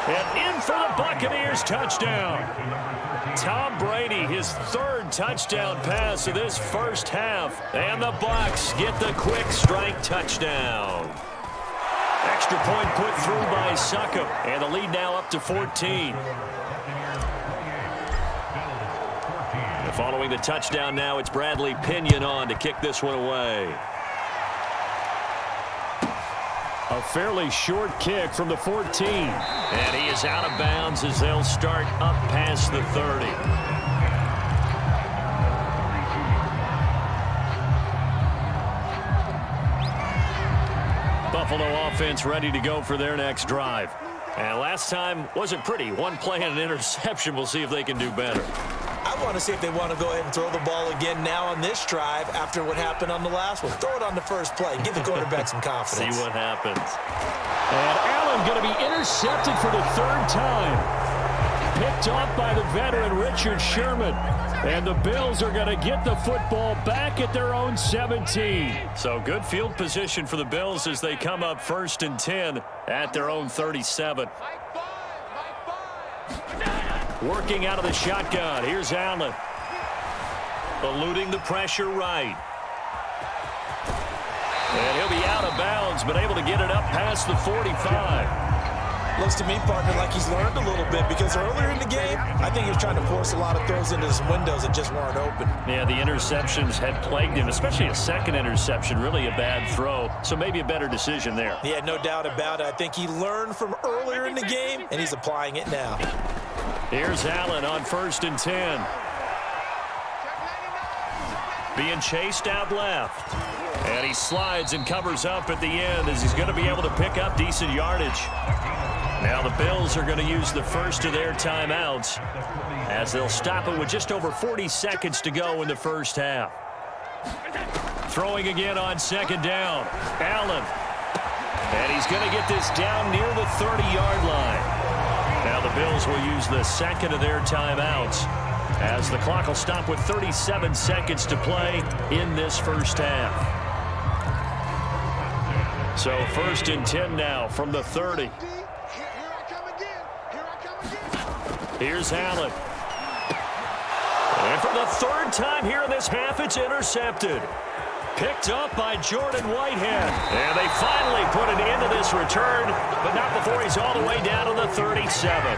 And in for the Buccaneers touchdown. Tom Brady, his 3rd touchdown pass of this first half. And the Bucs get the quick strike touchdown. Extra point put through by Succop. And the lead now up to 14. Following the touchdown now, it's Bradley Pinion on to kick this one away. A fairly short kick from the 14. And he is out of bounds as they'll start up past the 30. Buffalo offense ready to go for their next drive. And last time wasn't pretty. 1 play and an interception. We'll see if they can do better. I want to see if they want to go ahead and throw the ball again now on this drive after what happened on the last one. Throw it on the first play. Give the quarterback some confidence. See what happens. And Allen going to be intercepted for the 3rd time. Picked off by the veteran Richard Sherman. And the Bills are going to get the football back at their own 17. So good field position for the Bills as they come up 1st and 10 at their own 37. Working out of the shotgun. Here's Allen. Eluding the pressure right. And he'll be out of bounds, but able to get it up past the 45. Looks to me, partner, like he's learned a little bit because earlier in the game, I think he was trying to force a lot of throws into his windows that just weren't open. Yeah, the interceptions had plagued him, especially a second interception, really a bad throw. So maybe a better decision there. Yeah, no doubt about it. I think he learned from earlier in the game, and he's applying it now. Here's Allen on 1st and 10. Being chased out left. And he slides and covers up at the end as he's going to be able to pick up decent yardage. Now the Bills are going to use the first of their timeouts as they'll stop it with just over 40 seconds to go in the first half. Throwing again on second down. Allen. And he's going to get this down near the 30-yard line. Now the Bills will use the second of their timeouts as the clock will stop with 37 seconds to play in this first half. So 1st and 10 now from the 30. Here's Allen. And for the third time here in this half, it's intercepted. Picked up by Jordan Whitehead. And they finally put an end to this return, but not before he's all the way down to the 37.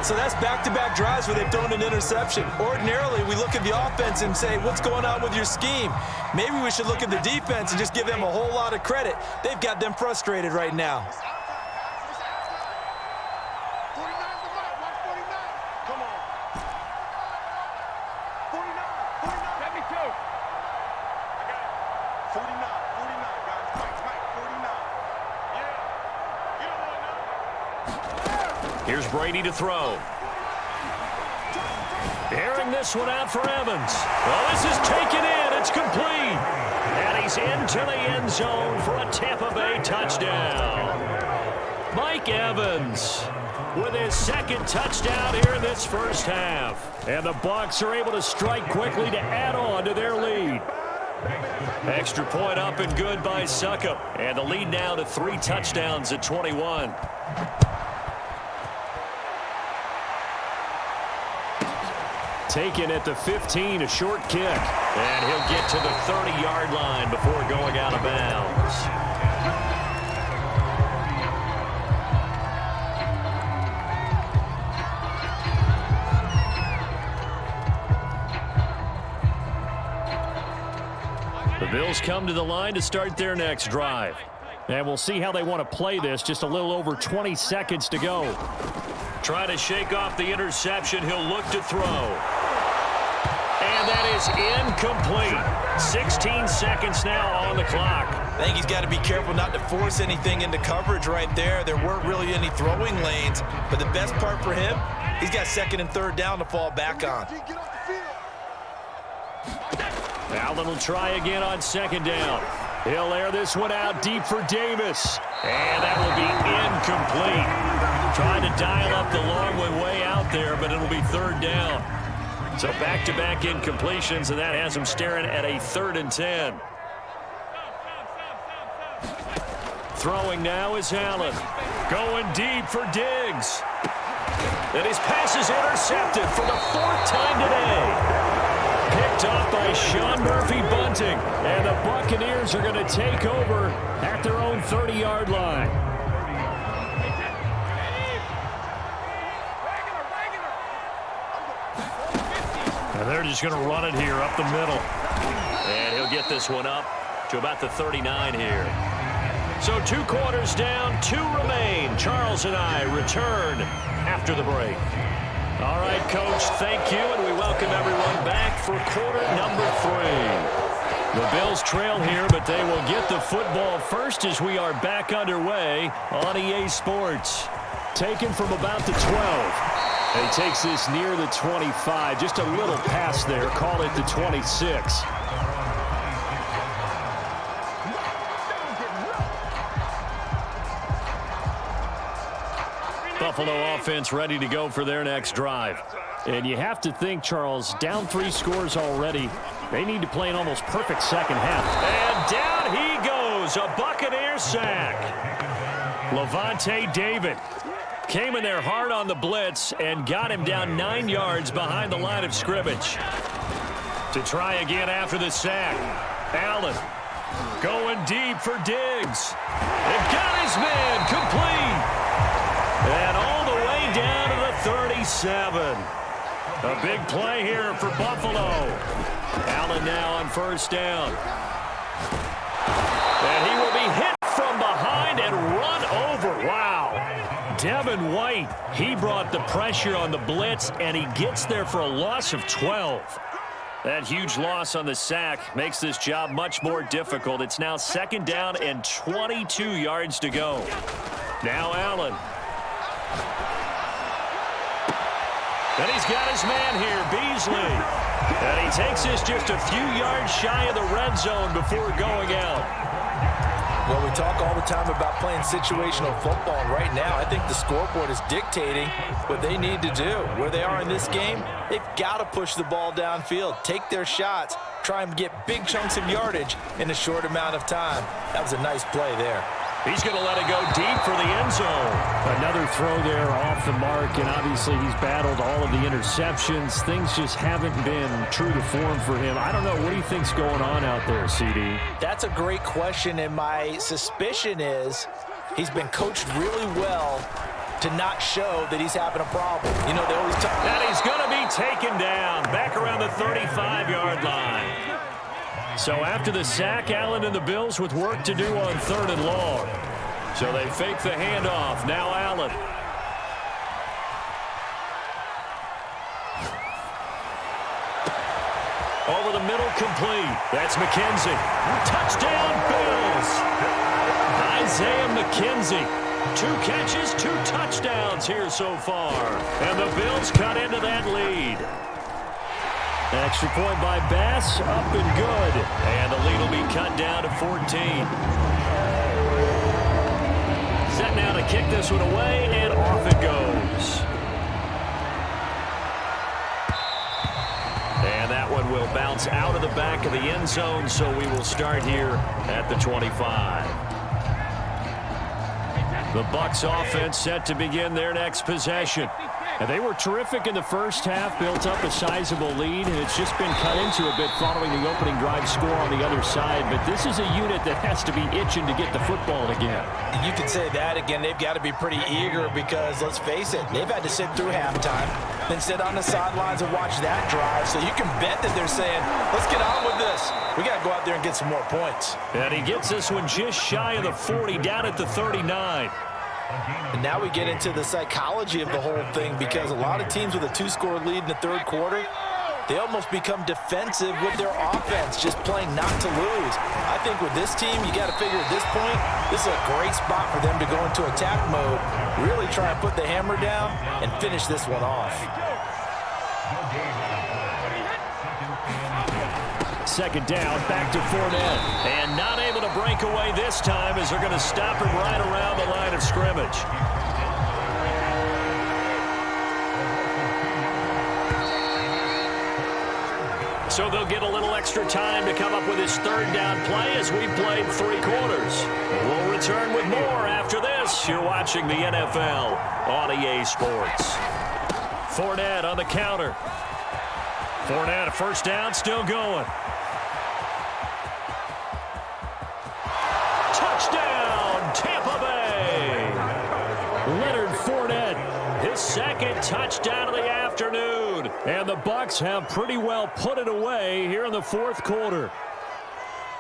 So that's back-to-back drives where they've thrown an interception. Ordinarily, we look at the offense and say, what's going on with your scheme? Maybe we should look at the defense and just give them a whole lot of credit. They've got them frustrated right now. Here's Brady to throw. Airing this one out for Evans. Well, this is taken in. It's complete. And he's into the end zone for a Tampa Bay touchdown. Mike Evans with his second touchdown here in this first half. And the Bucs are able to strike quickly to add on to their lead. Extra point up and good by Succop. And the lead now to 3 touchdowns at 21. Taken at the 15, a short kick. And he'll get to the 30-yard line before going out of bounds. The Bills come to the line to start their next drive. And we'll see how they want to play this. Just a little over 20 seconds to go. Trying to shake off the interception. He'll look to throw. And that is incomplete. 16 seconds now on the clock. I think he's got to be careful not to force anything into coverage right there. There weren't really any throwing lanes. But the best part for him, he's got 2nd and 3rd down to fall back on. Allen will try again on 2nd down. He'll air this one out deep for Davis. And that will be incomplete. Trying to dial up the long way out there, but it'll be 3rd down. So back-to-back incompletions, and that has him staring at a 3rd and 10. Throwing now is Allen. Going deep for Diggs. And his pass is intercepted for the 4th time today. Picked off by Sean Murphy-Bunting. And the Buccaneers are going to take over at their own 30-yard line. And they're just going to run it here up the middle. And he'll get this one up to about the 39 here. So 2 quarters down, 2 remain. Charles and I return after the break. All right, Coach, thank you, and we welcome everyone back for quarter number 3. The Bills trail here, but they will get the football first as we are back underway on EA Sports. Taken from about the 12. He takes this near the 25. Just a little pass there. Call it the 26. Buffalo offense ready to go for their next drive. And you have to think, Charles, down 3 scores already. They need to play an almost perfect second half. And down he goes. A Buccaneer sack. Levante David came in there hard on the blitz and got him down 9 yards behind the line of scrimmage. To try again after the sack. Allen going deep for Diggs. They've got his man complete. And all the way down to the 37. A big play here for Buffalo. Allen now on 1st down. And he will be hit from behind and run over. Wow. Devin White, he brought the pressure on the blitz, and he gets there for a loss of 12. That huge loss on the sack makes this job much more difficult. It's now 2nd down and 22 yards to go. Now Allen And he's got his man here, Beasley. And he takes this just a few yards shy of the red zone before going out. Well, we talk all the time about playing situational football, and right now I think the scoreboard is dictating what they need to do. Where they are in this game, they've got to push the ball downfield, take their shots, try and get big chunks of yardage in a short amount of time. That was a nice play there. He's going to let it go deep for the end zone. Another throw there off the mark, and obviously he's battled all of the interceptions. Things just haven't been true to form for him. I don't know. What do you think's going on out there, CD? That's a great question, and my suspicion is he's been coached really well to not show that he's having a problem. You know, they always talk. And he's going to be taken down back around the 35-yard line. So after the sack, Allen and the Bills with work to do on 3rd and long. So they fake the handoff. Now Allen. Over the middle, complete. That's McKenzie. Touchdown, Bills. Isaiah McKenzie. 2 catches, 2 touchdowns here so far. And the Bills cut into that lead. Extra point by Bass, up and good. And the lead will be cut down to 14. Set now to kick this one away, and off it goes. And that one will bounce out of the back of the end zone, so we will start here at the 25. The Bucs offense set to begin their next possession. And they were terrific in the first half, built up a sizable lead, and it's just been cut into a bit following the opening drive score on the other side. But this is a unit that has to be itching to get the football again. You can say that again. They've got to be pretty eager because, let's face it, they've had to sit through halftime, then sit on the sidelines and watch that drive. So you can bet that they're saying, let's get on with this. We got to go out there and get some more points. And he gets this one just shy of the 40, down at the 39. And now we get into the psychology of the whole thing, because a lot of teams with a 2-score lead in the third quarter, they almost become defensive with their offense, just playing not to lose. I think with this team, you got to figure at this point, this is a great spot for them to go into attack mode, really try and put the hammer down and finish this one off. Second down, back to Fournette. And not able to break away this time as they're going to stop him right around the line of scrimmage. So they'll get a little extra time to come up with his 3rd down play as we played 3 quarters. We'll return with more after this. You're watching the NFL on EA Sports. Fournette on the counter. Fournette, a first down, still going. Touchdown, Tampa Bay. Leonard Fournette, His 2nd touchdown of the afternoon. and the Bucs have pretty well put it away here in the 4th quarter.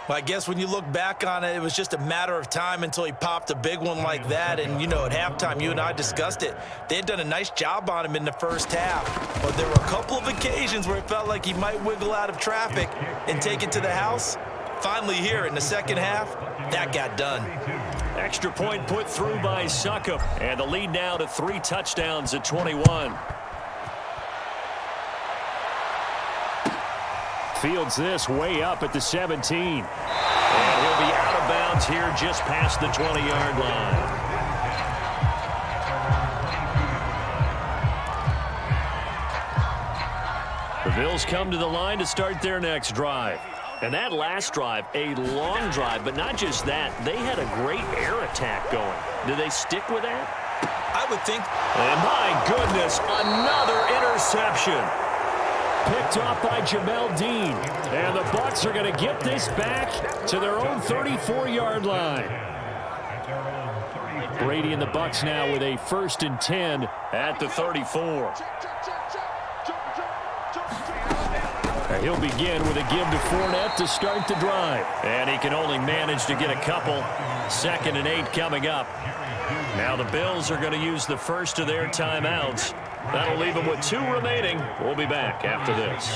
Well, I guess when you look back on it, it was just a matter of time until he popped a big one like that. And, you know, at halftime, you and I discussed it. They had done a nice job on him in the first half. But there were a couple of occasions where it felt like he might wiggle out of traffic and take it to the house. Finally here in the second half, that got done. Extra point put through by Succop. And the lead now to 3 touchdowns at 21. Fields this way up at the 17. And he'll be out of bounds here just past the 20-yard line. The Bills come to the line to start their next drive. And that last drive, a long drive, but not just that. They had a great air attack going. Do they stick with that? I would think. And my goodness, another interception. Picked off by Jamel Dean. And the Bucs are going to get this back to their own 34-yard line. Brady and the Bucs now with a 1st and 10 at the 34. He'll begin with a give to Fournette to start the drive. And he can only manage to get a couple. 2nd and 8 coming up. Now the Bills are going to use the first of their timeouts. That'll leave them with 2 remaining. We'll be back after this.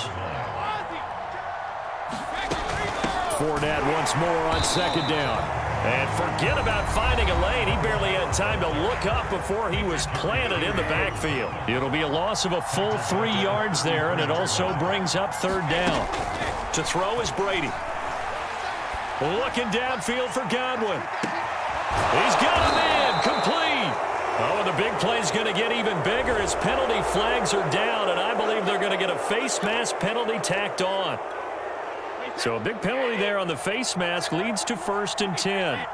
Fournette once more on 2nd down. And forget about finding a lane. He barely had time to look up before he was planted in the backfield. It'll be a loss of a full 3 yards there, and it also brings up 3rd down. To throw is Brady. Looking downfield for Godwin. He's got him in. Complete. Oh, and the big play's going to get even bigger as penalty flags are down, and I believe they're going to get a face mask penalty tacked on. So a big penalty there on the face mask leads to 1st and 10.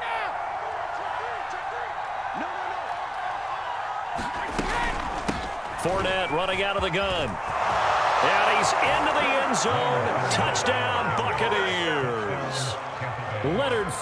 Fournette running out of the gun. And he's into the end zone. Touchdown, Buccaneers. Leonard